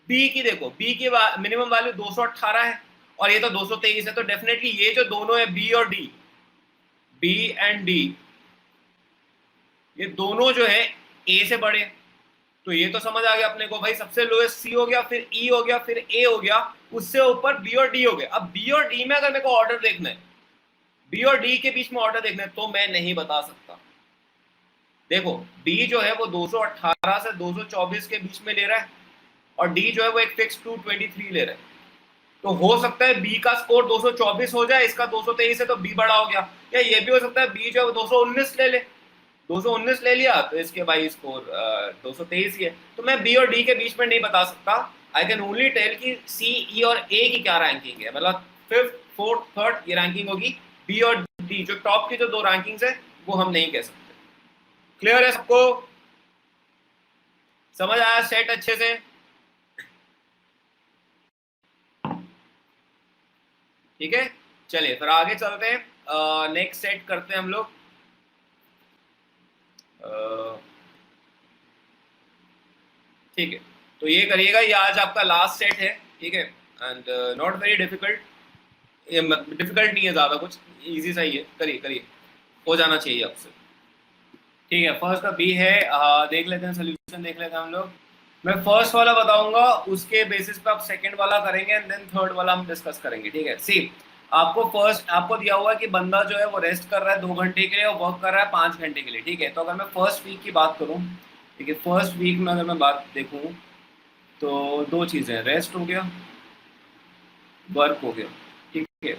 बी की देखो, बी की मिनिमम वैल्यू 218 है और ये तो 223 है, तो डेफिनेटली ये जो दोनों है बी और डी, बी एंड डी, ये दोनों जो है ए से बड़े हैं। तो ये तो समझ आ गया अपने को भाई, सबसे लोएस्ट सी हो गया, फिर ई हो गया, फिर ए हो गया, उससे ऊपर बी और डी हो गए। अब बी और डी में अगर मेरे को ऑर्डर देखना है, बी और डी के बीच में ऑर्डर देखना है, तो मैं नहीं बता सकता। देखो बी जो है वो 218 से 224 के बीच में ले रहा है और डी जो है वो एक फिक्स 223 ले रहा है। तो हो सकता है बी का स्कोर 224 हो जाए, इसका 223 है तो बी बड़ा हो गया, या ये भी हो सकता है बी जो है वो 219 ले ले, 219 ले लिया तो इसके भाई स्कोर 223 ही है। तो मैं बी और डी के बीच में नहीं बता सकता, आई कैन ओनली टेल कि सी, ई और ए की क्या रैंकिंग है, मतलब फिफ्थ, फोर्थ, थर्ड ये रैंकिंग होगी। बी और डी जो टॉप की जो दो रैंकिंग्स है वो हम नहीं कह सकते। क्लियर है सबको, समझ आया सेट अच्छे से? ठीक है, चलिए फिर आगे चलते हैं, नेक्स्ट सेट करते हैं हम लोग। ठीक है, तो ये करिएगा, ये आज आपका लास्ट सेट है, ठीक है, एंड नॉट वेरी डिफिकल्ट, ये डिफिकल्ट नहीं है ज़्यादा, कुछ इजी सा ही है, करिए करिए, हो जाना चाहिए आपसे। ठीक है, फर्स्ट का बी है, देख लेते हैं सोल्यूशन, देख लेते हैं हम लोग। मैं फर्स्ट वाला बताऊंगा, उसके बेसिस पे आप सेकंड वाला करेंगे एंड देन थर्ड वाला हम डिस्कस करेंगे, ठीक है। सी, आपको फर्स्ट आपको दिया हुआ है कि बंदा जो है वो रेस्ट कर रहा है 2 घंटे के लिए और वर्क कर रहा है 5 घंटे के लिए, ठीक है। तो अगर मैं फर्स्ट वीक की बात करूँ, ठीक है, फर्स्ट वीक में अगर मैं बात देखूँ तो दो चीज़ें, रेस्ट हो गया, वर्क हो गया, ठीक है।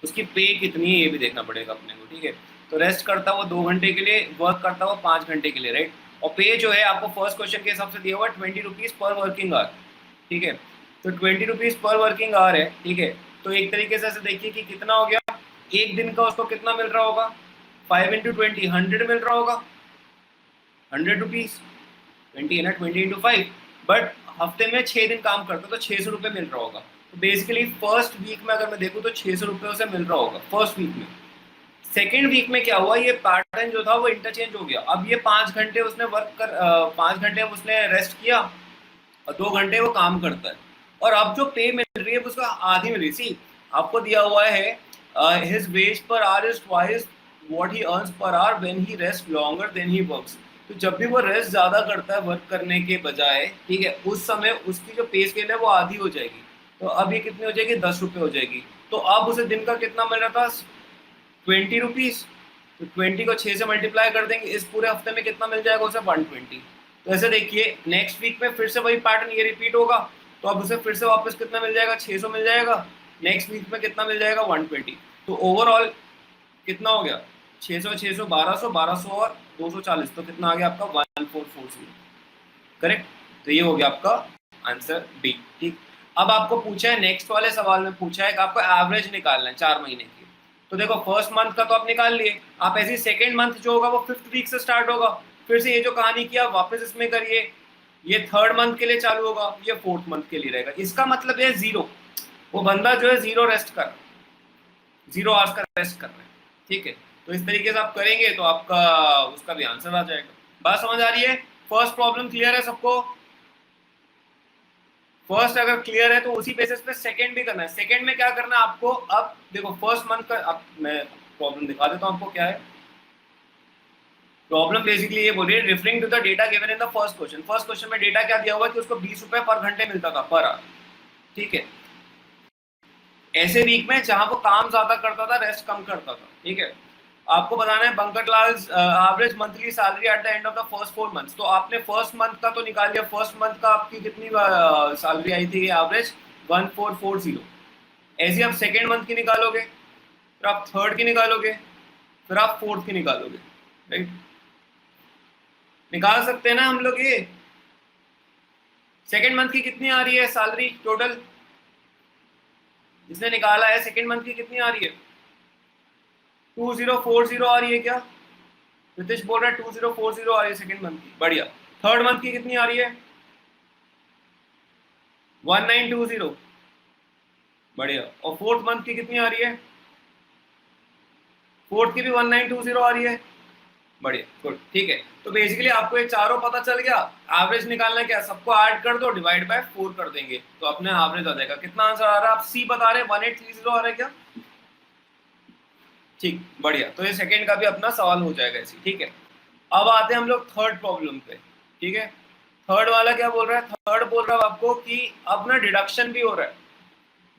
उसकी पे कितनी है ये भी देखना पड़ेगा अपने को, ठीक है। तो रेस्ट करता हुआ 2 घंटे के लिए, वर्क करता हुआ 5 घंटे के लिए, राइट। और पे जो है आपको फर्स्ट क्वेश्चन के हिसाब से दिया हुआ है 20 रुपीज़ पर वर्किंग आवर, ठीक है। तो 20 रुपीज़ पर वर्किंग आवर है, ठीक है। तो एक तरीके से ऐसे देखिए कि कितना हो गया, एक दिन का उसको कितना मिल रहा होगा, 5 इंटू 20 100 मिल रहा होगा, 100 रुपीज़, 20 है ना, 20 इंटू 5, बट हफ्ते में 6 दिन काम करता तो 600 रुपये मिल रहा होगा। तो बेसिकली फर्स्ट वीक में अगर मैं देखूँ तो 600 रुपये उसे मिल रहा होगा फर्स्ट वीक में। सेकेंड वीक में क्या हुआ, ये पैटर्न जो था वो इंटरचेंज हो गया। अब ये 5 घंटे उसने वर्क कर 5 घंटे उसने रेस्ट किया और 2 घंटे वो काम करता है, और अब जो पे मिल रही है उसको आधी मिल रही। सी, आपको दिया हुआ है his wage per hour is twice what he earns per hour when he rests longer than he works. तो जब भी वो रेस्ट ज़्यादा करता है वर्क करने के बजाय, ठीक है, उस समय उसकी जो पे स्केल है वो आधी हो जाएगी। तो अब ये कितनी हो जाएगी, 10 रुपये हो जाएगी। तो अब उसे दिन का कितना मिल रहा था, 20 रुपीज़। तो 20 को 6 से मल्टीप्लाई कर देंगे, इस पूरे हफ्ते में कितना मिल जाएगा उसे, 120। तो ऐसे देखिए नेक्स्ट वीक में फिर से वही पैटर्न ये रिपीट होगा, तो अब उसे फिर से वापस कितना मिल जाएगा, 600 मिल जाएगा। नेक्स्ट वीक में कितना मिल जाएगा, 120। तो ओवरऑल कितना हो गया, 600 600 1200 1200 और 240, तो कितना आ गया आपका 1440, करेक्ट। तो ये हो गया आपका आंसर बी, ठीक। अब आपको पूछा है, नेक्स्ट वाले सवाल में पूछा है कि आपको एवरेज निकालना है 4 महीने की। तो देखो फर्स्ट मंथ का तो आप निकाल लिए, आप ऐसे सेकेंड मंथ जो होगा वो 5th वीक से स्टार्ट होगा, फिर से ये जो कहानी किया वापस इसमें करिए, ये थर्ड मंथ के लिए चालू होगा, ये 4th मंथ के लिए रहेगा। इसका मतलब है 0, वो बंदा जो है 0 रेस्ट कर, 0 आवर्स का रेस्ट कर रहे हैं, ठीक है। तो इस तरीके से आप करेंगे तो आपका उसका भी आंसर आ जाएगा। बात समझ आ रही है? फर्स्ट प्रॉब्लम क्लियर है सबको? फर्स्ट अगर क्लियर है तो उसी बेसिस पे सेकंड भी करना है। सेकंड में क्या करना है आपको, अब देखो फर्स्ट मंथ का, अब मैं प्रॉब्लम दिखा देता हूं आपको क्या है। प्रॉब्लम बेसिकली ये बोल रही है, referring to the data given in the first question. First question में डेटा क्या दिया हुआ है कि उसको 20 रुपए पर घंटे मिलता था, पर आवर, ठीक है। ऐसे वीक में जहां वो काम ज्यादा करता था रेस्ट कम करता था, ठीक है। आपको बताना है Bankat Lal average monthly salary at the end of the first 4 months. तो आपने फर्स्ट मंथ का तो निकाल लिया, फर्स्ट मंथ का आपकी कितनी सैलरी आई थी एवरेज, 1440। ऐसे आप सेकेंड मंथ की निकालोगे फिर आप थर्ड की निकालोगे, फिर आप फोर्थ की निकालोगे, राइट। निकाल सकते हैं ना हम लोग ये। सेकेंड मंथ की कितनी आ रही है सैलरी टोटल, जिसने निकाला है सेकेंड मंथ की कितनी आ रही है? 2040 आ रही है क्या? रितेश बोल रहा है 2040 आ रही है सेकेंड मंथ की, बढ़िया। थर्ड मंथ की कितनी आ रही है? 1920, बढ़िया। और फोर्थ मंथ की कितनी आ रही है? फोर्थ की भी 1920 आ रही है, बढ़िया, गुड, ठीक है। तो बेसिकली आपको ये चारों पता चल गया। एवरेज निकालना क्या, सबको ऐड कर दो, डिवाइड बाय 4 कर देंगे तो अपने एवरेज आ जाएगा। कितना आंसर आ रहा है? आप सी बता रहे हैं 1830 आ रहा है क्या? ठीक, बढ़िया। तो ये सेकंड का भी अपना सवाल हो जाएगा ऐसे, ठीक है। अब आते हैं हम लोग थर्ड प्रॉब्लम पे, ठीक है। थर्ड वाला क्या बोल रहा है? थर्ड बोल रहा है आपको कि अपना डिडक्शन भी हो रहा है।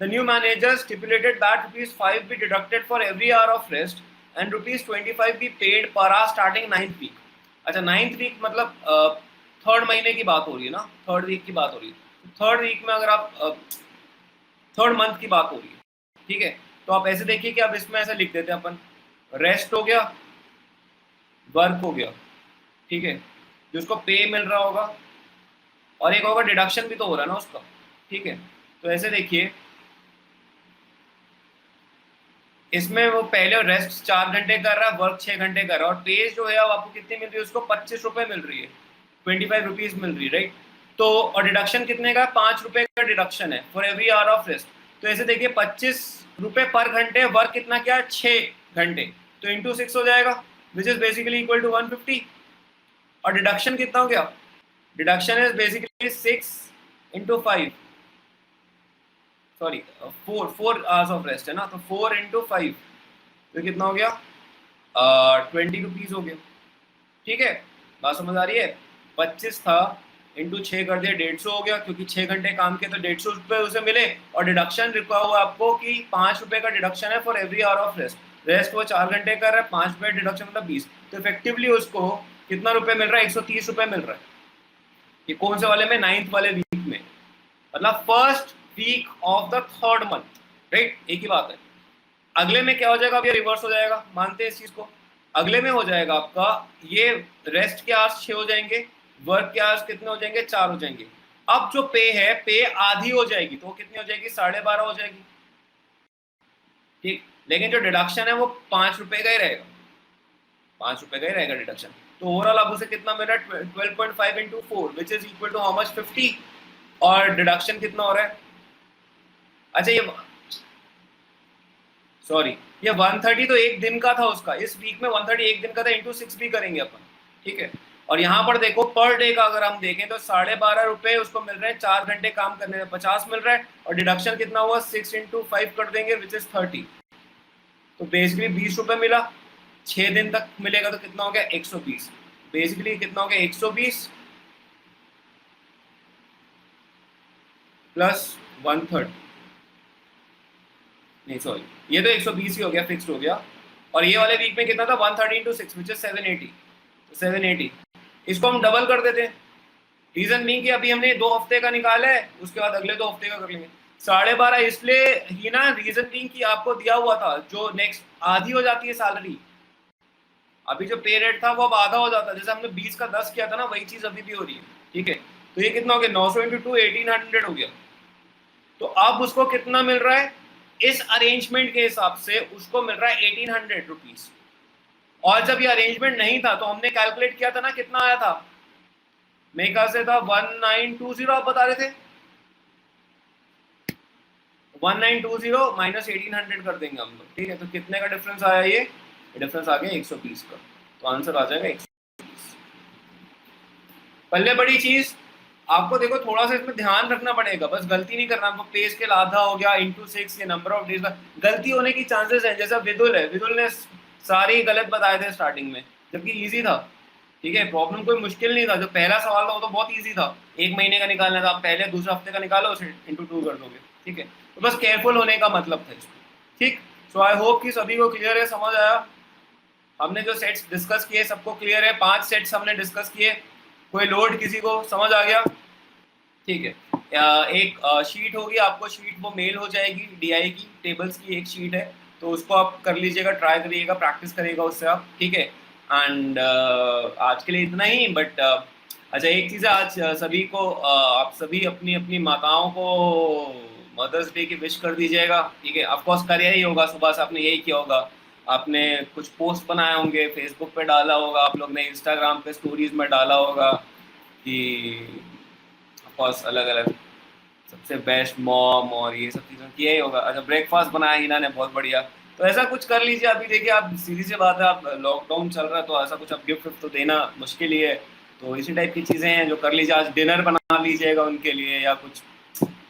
The new manager stipulated that ₹5 be deducted for every hour of rest and ₹25 be paid per hour starting 9th week. अच्छा, 9th week मतलब थर्ड महीने की बात हो रही है ना, थर्ड वीक की बात हो रही है। थर्ड वीक में अगर आप थर्ड मंथ की बात हो रही है, ठीक है। तो आप ऐसे देखिए कि अब इसमें ऐसे लिख देते हैं अपन, रेस्ट हो गया, वर्क हो गया, ठीक है, जिसको पे मिल रहा होगा, और एक होगा डिडक्शन भी तो हो रहा है ना उसका, ठीक है। तो ऐसे देखिए, इसमें वो पहले रेस्ट 4 घंटे कर रहा है, वर्क 6 घंटे कर रहा है, और पे जो है अब आपको कितनी मिल रही है? उसको 25 रुपए मिल रही है, 25 रुपीज मिल रही है, राइट। तो और डिडक्शन कितने का? 5 रुपए का डिडक्शन है for every hour of rest. तो ऐसे देखिए 25 रुपए पर घंटे, वर्क कितना क्या है? 6 घंटे, तो इंटू 6 हो जाएगा, which is basically equal to 150। और डिडक्शन कितना हो गया? Deduction is basically 6 into 5, sorry 4 hours of rest है ना, तो 4 इंटू 5, तो कितना हो गया? 20 रुपीज हो गया, ठीक है। बात समझ आ रही है? 25 था, इंटू 6 कर दिया, 150 हो गया, क्योंकि 6 घंटे काम किए तो 150 रुपए उसे मिले। और डिडक्शन लिखा हुआ आपको कि 5 रुपए का डिडक्शन है for every hour of rest. Rest वो 4 घंटे कर रहा है, 5 रुपए डिडक्शन मतलब 20, तो इफेक्टिवली उसको कितना रुपए मिल रहा है? 130 रुपए मिल रहा है। ये कौन से वाले में? 9th वाले वीक में, मतलब first week of the third month, right. एक ही बात है। अगले में क्या हो जाएगा? अब ये रिवर्स हो जाएगा, मानते हैं इस चीज को। अगले में हो जाएगा आपका, ये रेस्ट के आवर्स 6 हो जाएंगे, वर्क के आवर्स कितने हो जाएंगे? 4 हो जाएंगे। अब जो पे है, पे आधी हो जाएगी, तो कितनी हो जाएगी? 12.5 हो जाएगी, ठीक। लेकिन जो डिडक्शन है वो 5 रुपए का ही रहेगा, 5 रुपए का ही रहेगा डिडक्शन। तो ओवरऑल अब उसे कितना मिल रहा है? 12.5 into 4 which is equal to how much? 50। और डिडक्शन कितना हो रहा है? अच्छा, ये सॉरी, ये 130 तो एक दिन का था उसका, इस वीक में 130 एक दिन का था, इंटू 6 भी करेंगे अपन, ठीक है। और यहाँ पर देखो पर डे का अगर हम देखें तो 12.5 रुपए उसको मिल रहे हैं, 4 घंटे काम करने में 50 मिल रहा है, और डिडक्शन कितना हुआ? 6 इंटू 5 कर देंगे विच इज 30, तो बेसिकली 20 रुपए मिला। 6 दिन तक मिलेगा तो कितना हो गया? 120। बेसिकली कितना हो गया? 120 प्लस 1/3, नहीं सॉरी, ये तो 120 ही हो गया, फिक्स्ड हो गया। और ये वाले वीक में कितना था? 130 इंटू 6 विच इज 780, तो 780 इसको हम डबल कर देते हैं। रीजन नहीं कि अभी हमने 2 हफ्ते का निकाला है, उसके बाद अगले 2 हफ्ते का कर लेंगे। 12.5 इसलिए ही ना, रीजन नहीं कि आपको दिया हुआ था जो नेक्स्ट आधी हो जाती है सैलरी। अभी जो पे रेट था वो अब आधा हो जाता है, जैसे हमने 20 का 10 किया था ना, वही चीज अभी भी हो रही है, ठीक है। तो ये कितना हो गया? 900 इंटू 2 1800 हो गया। तो अब उसको कितना मिल रहा है? इस अरेंजमेंट के हिसाब से उसको मिल रहा है 1800 रुपीज। और जब ये अरेंजमेंट नहीं था तो हमने कैलकुलेट किया था ना, कितना आया था? मेरे ख्याल से था 1920, आप बता रहे थे 1920 माइनस 1800 कर देंगे हम लोग, ठीक है। तो कितने का डिफरेंस आया? ये डिफरेंस आ गया 120 का, तो आंसर आ जाएगा 120। पहले बड़ी चीज आपको देखो, थोड़ा सा इसमें ध्यान रखना पड़ेगा, बस गलती नहीं करना आपको। पे स्केल आधा हो गया, इंटू 6, ये नंबर ऑफ डेज का गलती होने की चांसेस है। जैसा विदुल है, विदुल ने सारे ही गलत बताए थे स्टार्टिंग में, जबकि इजी था, ठीक है। प्रॉब्लम कोई मुश्किल नहीं था, जो पहला सवाल था वो तो बहुत ईजी था, 1 महीने का निकालना था। आप पहले दूसरे हफ्ते का निकालो, उसे इंटू 2 कर दोगे, ठीक है। तो बस केयरफुल होने का मतलब था इसमें, ठीक। सो आई होप कि सभी को क्लियर है, समझ आया। हमने जो सेट्स डिस्कस किए सबको क्लियर है, 5 सेट्स हमने डिस्कस किए। कोई लोड किसी को समझ आ गया? ठीक है। एक शीट होगी आपको, शीट वो मेल हो जाएगी, डीआई की टेबल्स की एक शीट है, तो उसको आप कर लीजिएगा, ट्राई करिएगा, प्रैक्टिस करिएगा उससे आप, ठीक है। एंड आज के लिए इतना ही, बट अच्छा एक चीज़ है, आज सभी को आप सभी अपनी अपनी माताओं को मदर्स डे की विश कर दीजिएगा, ठीक है। ऑफकोर्स कर यही होगा, सुबह से आपने यही किया होगा, आपने कुछ पोस्ट बनाए होंगे, फेसबुक पे डाला होगा, आप लोग ने इंस्टाग्राम पे स्टोरीज में डाला होगा कि ऑफकोर्स अलग अलग सबसे बेस्ट मॉम और ये सब चीज़ें किया ही होगा। अच्छा ब्रेकफास्ट बनाया हिना ने, बहुत बढ़िया। तो ऐसा कुछ कर लीजिए। अभी देखिए आप, सीधी सी बात है, आप लॉकडाउन चल रहा है तो ऐसा कुछ आप गिफ्ट तो देना मुश्किल ही है, तो इसी टाइप की चीज़ें हैं जो कर लीजिए। आज डिनर बना लीजिएगा उनके लिए, या कुछ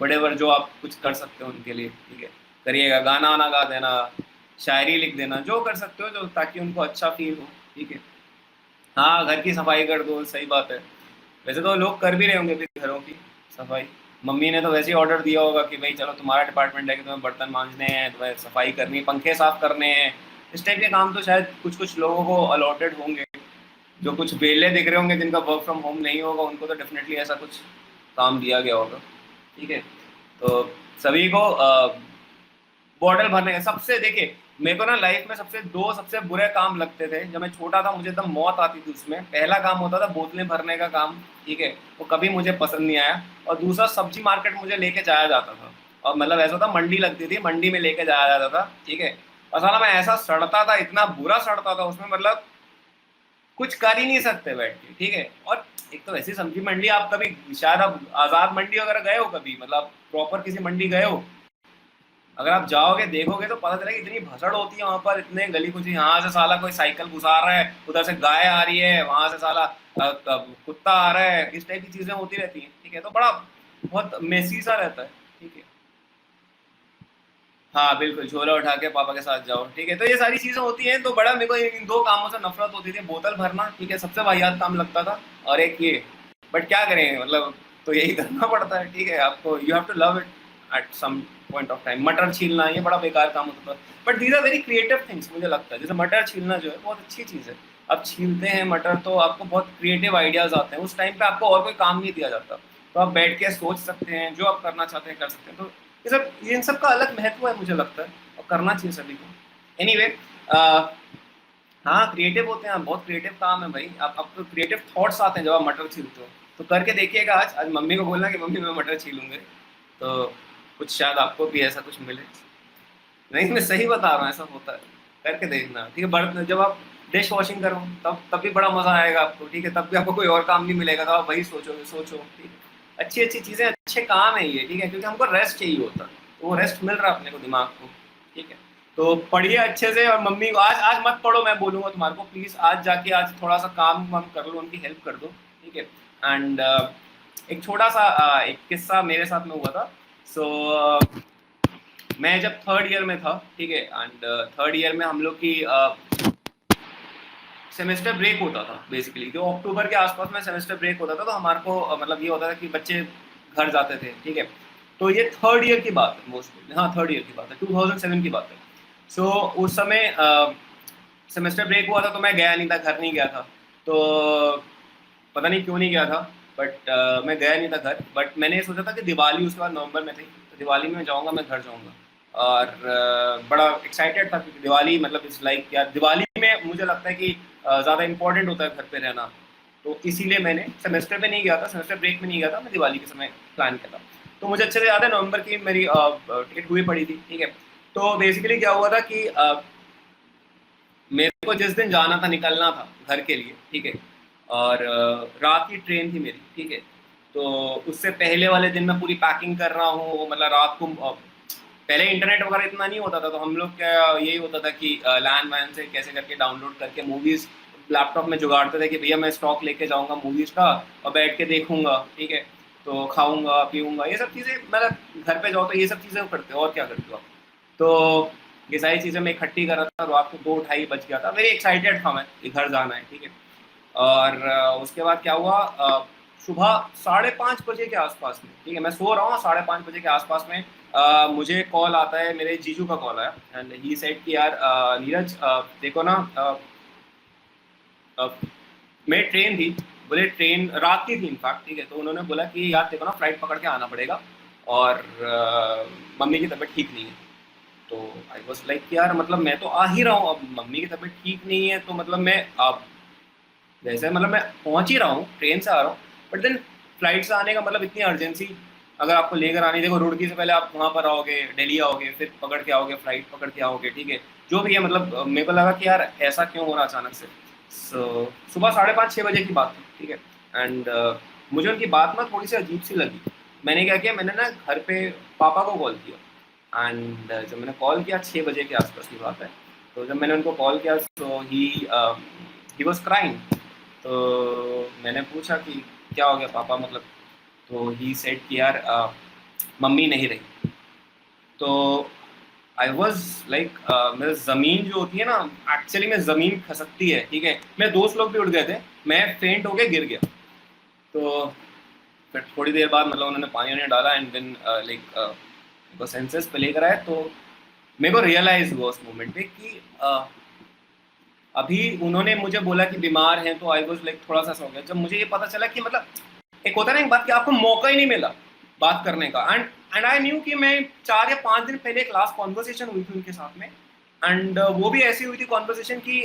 बड़े बड़े जो आप कुछ कर सकते हो उनके लिए, ठीक है, करिएगा। गाना वाना गा देना, शायरी लिख देना, जो कर सकते हो जो, ताकि उनको अच्छा फील हो, ठीक है। हाँ घर की सफाई कर दो, सही बात है। वैसे तो लोग कर भी रहे होंगे अपने घरों की सफाई, मम्मी ने तो वैसे ही ऑर्डर दिया होगा कि भाई चलो तुम्हारा डिपार्टमेंट है कि तुम्हें बर्तन मांजने हैं, तुम्हें सफाई करनी है, पंखे साफ करने हैं, इस टाइप के काम तो शायद कुछ कुछ लोगों को अलॉटेड होंगे। जो कुछ बेले दिख रहे होंगे जिनका वर्क फ्रॉम होम नहीं होगा, उनको तो डेफिनेटली ऐसा कुछ काम दिया गया होगा, ठीक है। तो सभी को बॉटल भरने का, सबसे देखिए मेरे को ना लाइफ में सबसे बुरे काम लगते थे जब मैं छोटा था, मुझे एकदम मौत आती थी उसमें। पहला काम होता था बोतलें भरने का काम, ठीक है, वो कभी मुझे पसंद नहीं आया। और दूसरा, सब्जी मार्केट मुझे लेके जाया जाता था, और मतलब ऐसा था, मंडी लगती थी, मंडी में लेके जाया जाता था, ठीक है। और साला मैं ऐसा सड़ता था, इतना बुरा सड़ता था उसमें, मतलब कुछ कर ही नहीं सकते बैठ के, ठीक है। और एक तो वैसी सब्जी मंडी, आप कभी शायद आप आजाद मंडी वगैरह गए हो कभी, मतलब प्रॉपर किसी मंडी गए हो, अगर आप जाओगे देखोगे तो पता चलेगा इतनी भसड़ होती है वहां पर, इतने गली कुछ, यहाँ से साला कोई साइकिल घुसा रहा है, उधर से गाय आ रही है, वहां से साला कुत्ता आ रहा है, इस टाइप की चीजें होती रहती हैं, ठीक है। तो बड़ा बहुत मेसी सा रहता है, ठीक है। हाँ बिल्कुल, झोला उठा के पापा के साथ जाओ, ठीक है। तो ये सारी चीजें होती हैं, तो बड़ा मेरे को इन दो कामों से नफरत होती थी, बोतल भरना, ठीक है, सबसे वाहियात काम लगता था, और एक ये, बट क्या करें मतलब, तो यही करना पड़ता है, ठीक है। आपको you have to love it at some point of time. मटर छीलना ये बड़ा बेकार काम होता था, but these are very creative things मुझे लगता है। जैसे मटर छीलना जो है बहुत अच्छी चीज़ है, आप छीलते हैं मटर तो आपको बहुत क्रिएटिव आइडियाज आते हैं, उस टाइम पे आपको और कोई काम नहीं दिया जाता, तो आप बैठ के सोच सकते हैं, जो आप करना चाहते हैं कर सकते हैं। तो ये सब, इन सब का अलग महत्व है मुझे लगता है, और करना चाहिए सभी को। एनीवे हाँ क्रिएटिव होते हैं, बहुत क्रिएटिव काम है भाई। आप आपको क्रिएटिव थॉट्स आते हैं जब आप मटर छीलते हो, तो करके देखिएगा। आज आज मम्मी को बोलना कि मम्मी मैं मटर छीलूंगे, तो कुछ शायद आपको भी ऐसा कुछ मिले। नहीं मैं सही बता रहा हूँ, ऐसा होता है, करके देखना, ठीक है। बर्तन जब आप डिश वॉशिंग करो, तब भी बड़ा मजा आएगा आपको, ठीक है। तब भी आपको कोई और काम नहीं मिलेगा, तो आप वही सोचोगे, सोचो, ठीक है। अच्छी अच्छी चीजें, अच्छे काम है ये, ठीक है, क्योंकि हमको रेस्ट चाहिए होता है, तो वो रेस्ट मिल रहा है अपने को, दिमाग को, ठीक है। तो पढ़िए अच्छे से, और मम्मी को आज आज मत पढ़ो, मैं बोलूंगा तुम्हारे को, प्लीज आज जाके आज थोड़ा सा काम वाम कर लो, उनकी हेल्प कर दो, ठीक है। एंड एक छोटा सा एक किस्सा मेरे साथ में हुआ था। सो मैं जब थर्ड ईयर में था, ठीक है, एंड थर्ड ईयर में हम लोग की सेमेस्टर ब्रेक होता था बेसिकली, जो अक्टूबर के आसपास में सेमेस्टर ब्रेक होता था, तो हमारे को मतलब ये होता था कि बच्चे घर जाते थे, ठीक है। तो ये थर्ड ईयर की बात है मोस्टली, हाँ थर्ड ईयर की बात है, 2007 की बात है। सो उस समय सेमेस्टर ब्रेक हुआ था, तो मैं गया नहीं था, घर नहीं गया था। तो पता नहीं क्यों नहीं गया था, बट मैं गया नहीं था घर। बट मैंने ये सोचा था कि दिवाली उसके बाद नवंबर में थी, तो दिवाली में जाऊँगा, मैं घर जाऊँगा। और बड़ा एक्साइटेड था, क्योंकि दिवाली मतलब इस लाइक, यार दिवाली में मुझे लगता है कि ज़्यादा इंपॉर्टेंट होता है घर पे रहना। तो इसीलिए मैंने सेमेस्टर पे नहीं गया था, सेमेस्टर ब्रेक में नहीं गया था, मैं दिवाली के समय प्लान किया था। तो मुझे अच्छे से याद है, नवंबर की मेरी टिकट हुई पड़ी थी, ठीक है। तो बेसिकली क्या हुआ था कि मेरे को जिस दिन जाना था, निकलना था घर के लिए, ठीक है, और रात की ट्रेन थी मेरी, ठीक है। तो उससे पहले वाले दिन मैं पूरी पैकिंग कर रहा हूँ, मतलब रात को पहले इंटरनेट वगैरह इतना नहीं होता था, तो हम लोग क्या यही होता था कि लैंड वैन से कैसे करके डाउनलोड करके मूवीज़ लैपटॉप में जुगाड़ते थे कि भैया मैं स्टॉक लेके जाऊँगा मूवीज़ का, और बैठ के देखूंगा, ठीक है। तो खाऊंगा पीऊंगा, ये सब चीज़ें, मतलब घर पे जाओ तो ये सब चीज़ें करते हो, और क्या करते हो आप। तो ये सारी चीज़ें मैं इकट्ठी कर रहा था, रात को 2 ढाई बज गया था, वेरी एक्साइटेड था मैं कि घर जाना है, ठीक है। और उसके बाद क्या हुआ, सुबह 5:30 बजे के आसपास में, ठीक है, मैं सो रहा हूँ, 5:30 बजे के आसपास में मुझे कॉल आता है, मेरे जीजू का कॉल आया, एंड ही सेड कि यार नीरज देखो ना, मेरी ट्रेन थी, बोले ट्रेन रात की थी इनफैक्ट, ठीक है। तो उन्होंने बोला कि यार देखो ना, फ्लाइट पकड़ के आना पड़ेगा, और मम्मी की तबीयत ठीक नहीं है। तो आई वाज लाइक यार मतलब मैं तो आ ही रहा हूँ, अब मम्मी की तबीयत ठीक नहीं है तो मतलब मैं अब जैसे मतलब मैं पहुंच ही रहा हूँ, ट्रेन से आ रहा हूँ, बट देन फ्लाइट से आने का मतलब इतनी अर्जेंसी, अगर आपको लेकर आनी, देखो रुड़की से पहले आप वहाँ पर आओगे, दिल्ली आओगे, फिर पकड़ के आओगे, फ्लाइट पकड़ के आओगे, ठीक है, जो भी है मतलब मेरे को लगा कि यार ऐसा क्यों हो रहा अचानक से। सुबह 5:30-6 बजे की बात थी, ठीक है, एंड मुझे उनकी बात ना थोड़ी सी अजीब सी लगी। मैंने क्या किया, मैंने ना घर पे पापा को कॉल किया, एंड जब मैंने कॉल किया 6 बजे के आसपास की बात है, तो जब मैंने उनको कॉल किया तो ही वॉज क्राइंग। तो मैंने पूछा कि क्या हो गया पापा, मतलब, तो ही सेड कि यार मम्मी नहीं रही। तो आई वॉज लाइक मेरे ज़मीन जो होती है ना, एक्चुअली में ज़मीन खसकती है, ठीक है, मेरे दोस्त लोग भी उठ गए थे, मैं फेंट होके गिर गया। तो फिर थोड़ी देर बाद मतलब उन्होंने पानी वानी डाला, एंड देन लाइक सेंसेस पे लेकर आए, तो मेरे को रियलाइज हुआ उस मोमेंट पे कि अभी उन्होंने मुझे बोला कि बीमार हैं, तो आई वाज लाइक थोड़ा सा हो गया जब मुझे ये पता चला कि मतलब एक होता है ना एक बात कि आपको मौका ही नहीं मिला बात करने का, एंड आई न्यू कि मैं 4 या 5 दिन पहले क्लास कॉन्वर्सेशन हुई थी उनके साथ में, एंड वो भी ऐसी हुई थी कॉन्वर्सेशन की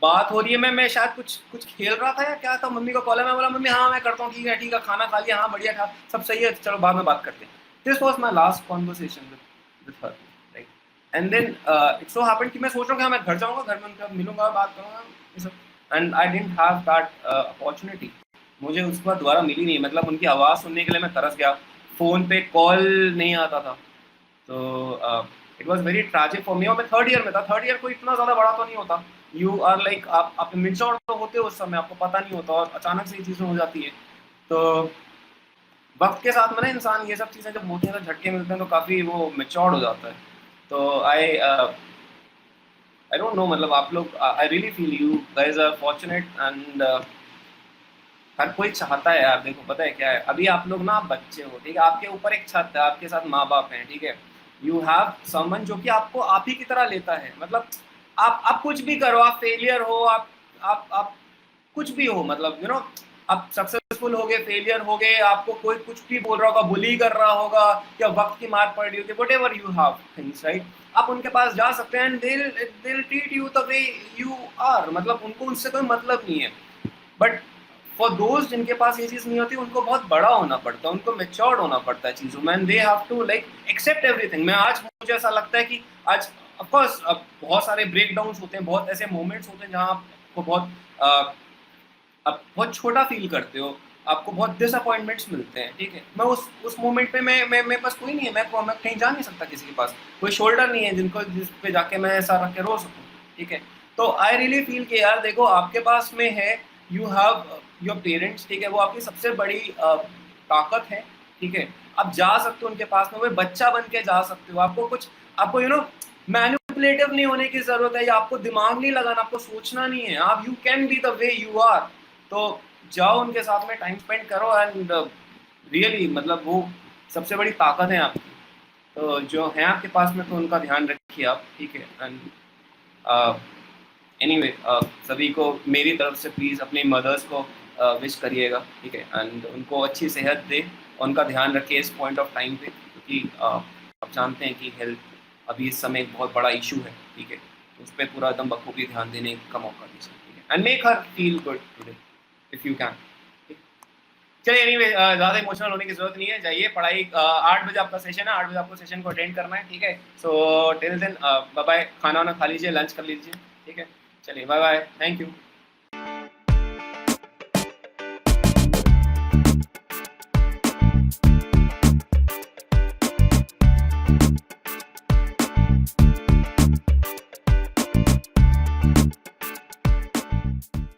बात हो रही है, मैं शायद कुछ कुछ खेल रहा था या क्या था, मम्मी को कॉल है, मैं बोला मम्मी हाँ मैं करता हूँ, ठीक है खाना खा लिया, हाँ बढ़िया था, सब सही है, चलो बाद में बात करते हैं। This was my last conversation with her, right. And then it so happened कि मैं सोच रहा हूँ कि हाँ मैं घर जाऊँगा, घर में उनका मिलूंगा, बात करूँगा, ये सब, and I didn't have that opportunity. मुझे उसके बाद दोबारा मिली नहीं, मतलब उनकी आवाज़ सुनने के लिए मैं तरस गया, फ़ोन पे कॉल नहीं आता था। तो it was very tragic for me, और मैं थर्ड ईयर में था, थर्ड ईयर कोई इतना ज़्यादा बड़ा तो नहीं होता, यू आर लाइक आप मेच्योर तो होते हो उस समय, आपको पता नहीं होता, और अचानक से ये चीज़ें हो जाती है। तो वक्त के साथ में ना इंसान ये सब चीज़ें जब होती हैं तो झटके मिलते हैं तो काफ़ी वो मेच्योर हो जाता है। तो आई डोंट नो, मतलब आप लोग, I really feel you guys are fortunate, and हर कोई चाहता है यार, देखो पता है क्या है, अभी आप लोग ना बच्चे हो, ठीक है, आपके ऊपर एक छत है, आपके साथ माँ बाप हैं, ठीक है, यू हैव समवन जो कि आपको आप ही की तरह लेता है, मतलब आप कुछ भी करो, आप फेलियर हो, आप कुछ भी हो, मतलब यू नो आप सक्सेसफुल हो गए, फेलियर हो गए, आपको कोई कुछ भी बोल रहा होगा, बुली कर रहा होगा, या वक्त की मार पड़ रही होगी, what ever you have things, right, आप उनके पास जा सकते हैं, and they'll treat you the way you are, मतलब उनको उनसे कोई मतलब नहीं है। बट फॉर दोस्त जिनके पास ये चीज़ नहीं होती, उनको बहुत बड़ा होना पड़ता है, उनको मेच्योर्ड होना पड़ता है चीज़ों में, and they have to like accept everything. मैं आज मुझे ऐसा लगता है कि आज ऑफ कोर्स अब बहुत सारे ब्रेक डाउन्स होते हैं, बहुत ऐसे मोमेंट्स होते हैं जहाँ आपको आप बहुत छोटा फील करते हो, आपको बहुत डिसअपॉइंटमेंट्स मिलते हैं, ठीक है, मैं उस मोमेंट पे मैं मेरे पास कोई नहीं है, मैं कहीं जा नहीं सकता, किसी के पास कोई शोल्डर नहीं है जिस पे जाके मैं ऐसा रख के रो सकूँ, ठीक है। तो आई रियली फील कि यार देखो आपके पास में है, यू हैव योर पेरेंट्स, ठीक है, वो आपकी सबसे बड़ी ताकत है, ठीक है, आप जा सकते हो उनके पास में, वो बच्चा बन के जा सकते हो, आपको कुछ, आपको यू नो मैनिपुलेटिव नहीं होने की जरूरत है, या आपको दिमाग नहीं लगाना, आपको सोचना नहीं है, आप you can be the way you are. तो जाओ उनके साथ में टाइम स्पेंड करो, एंड रियली मतलब वो सबसे बड़ी ताकत है आपकी, तो जो है आपके पास में, तो उनका ध्यान रखिए आप, ठीक है। एंड एनीवे सभी को मेरी तरफ से प्लीज़ अपनी मदर्स को विश करिएगा, ठीक है, एंड उनको अच्छी सेहत दे, उनका ध्यान रखिए इस पॉइंट ऑफ टाइम पे, क्योंकि आप जानते हैं कि हेल्थ अभी इस समय एक बहुत बड़ा इशू है, ठीक है, तो उस पर पूरा एकदम बखूबी ध्यान देने का मौका दीजिए, ठीक है, and make her feel good today if you can. चलिए एनीवे ज़्यादा इमोशनल होने की जरूरत नहीं है, जाइए पढ़ाई, 8 बजे आपका सेशन है, 8 बजे आपको सेशन को अटेंड करना है, ठीक है। So till then bye bye, खाना वाना खा लीजिए, लंच कर लीजिए, ठीक है, चलिए बाय बाय, थैंक यू।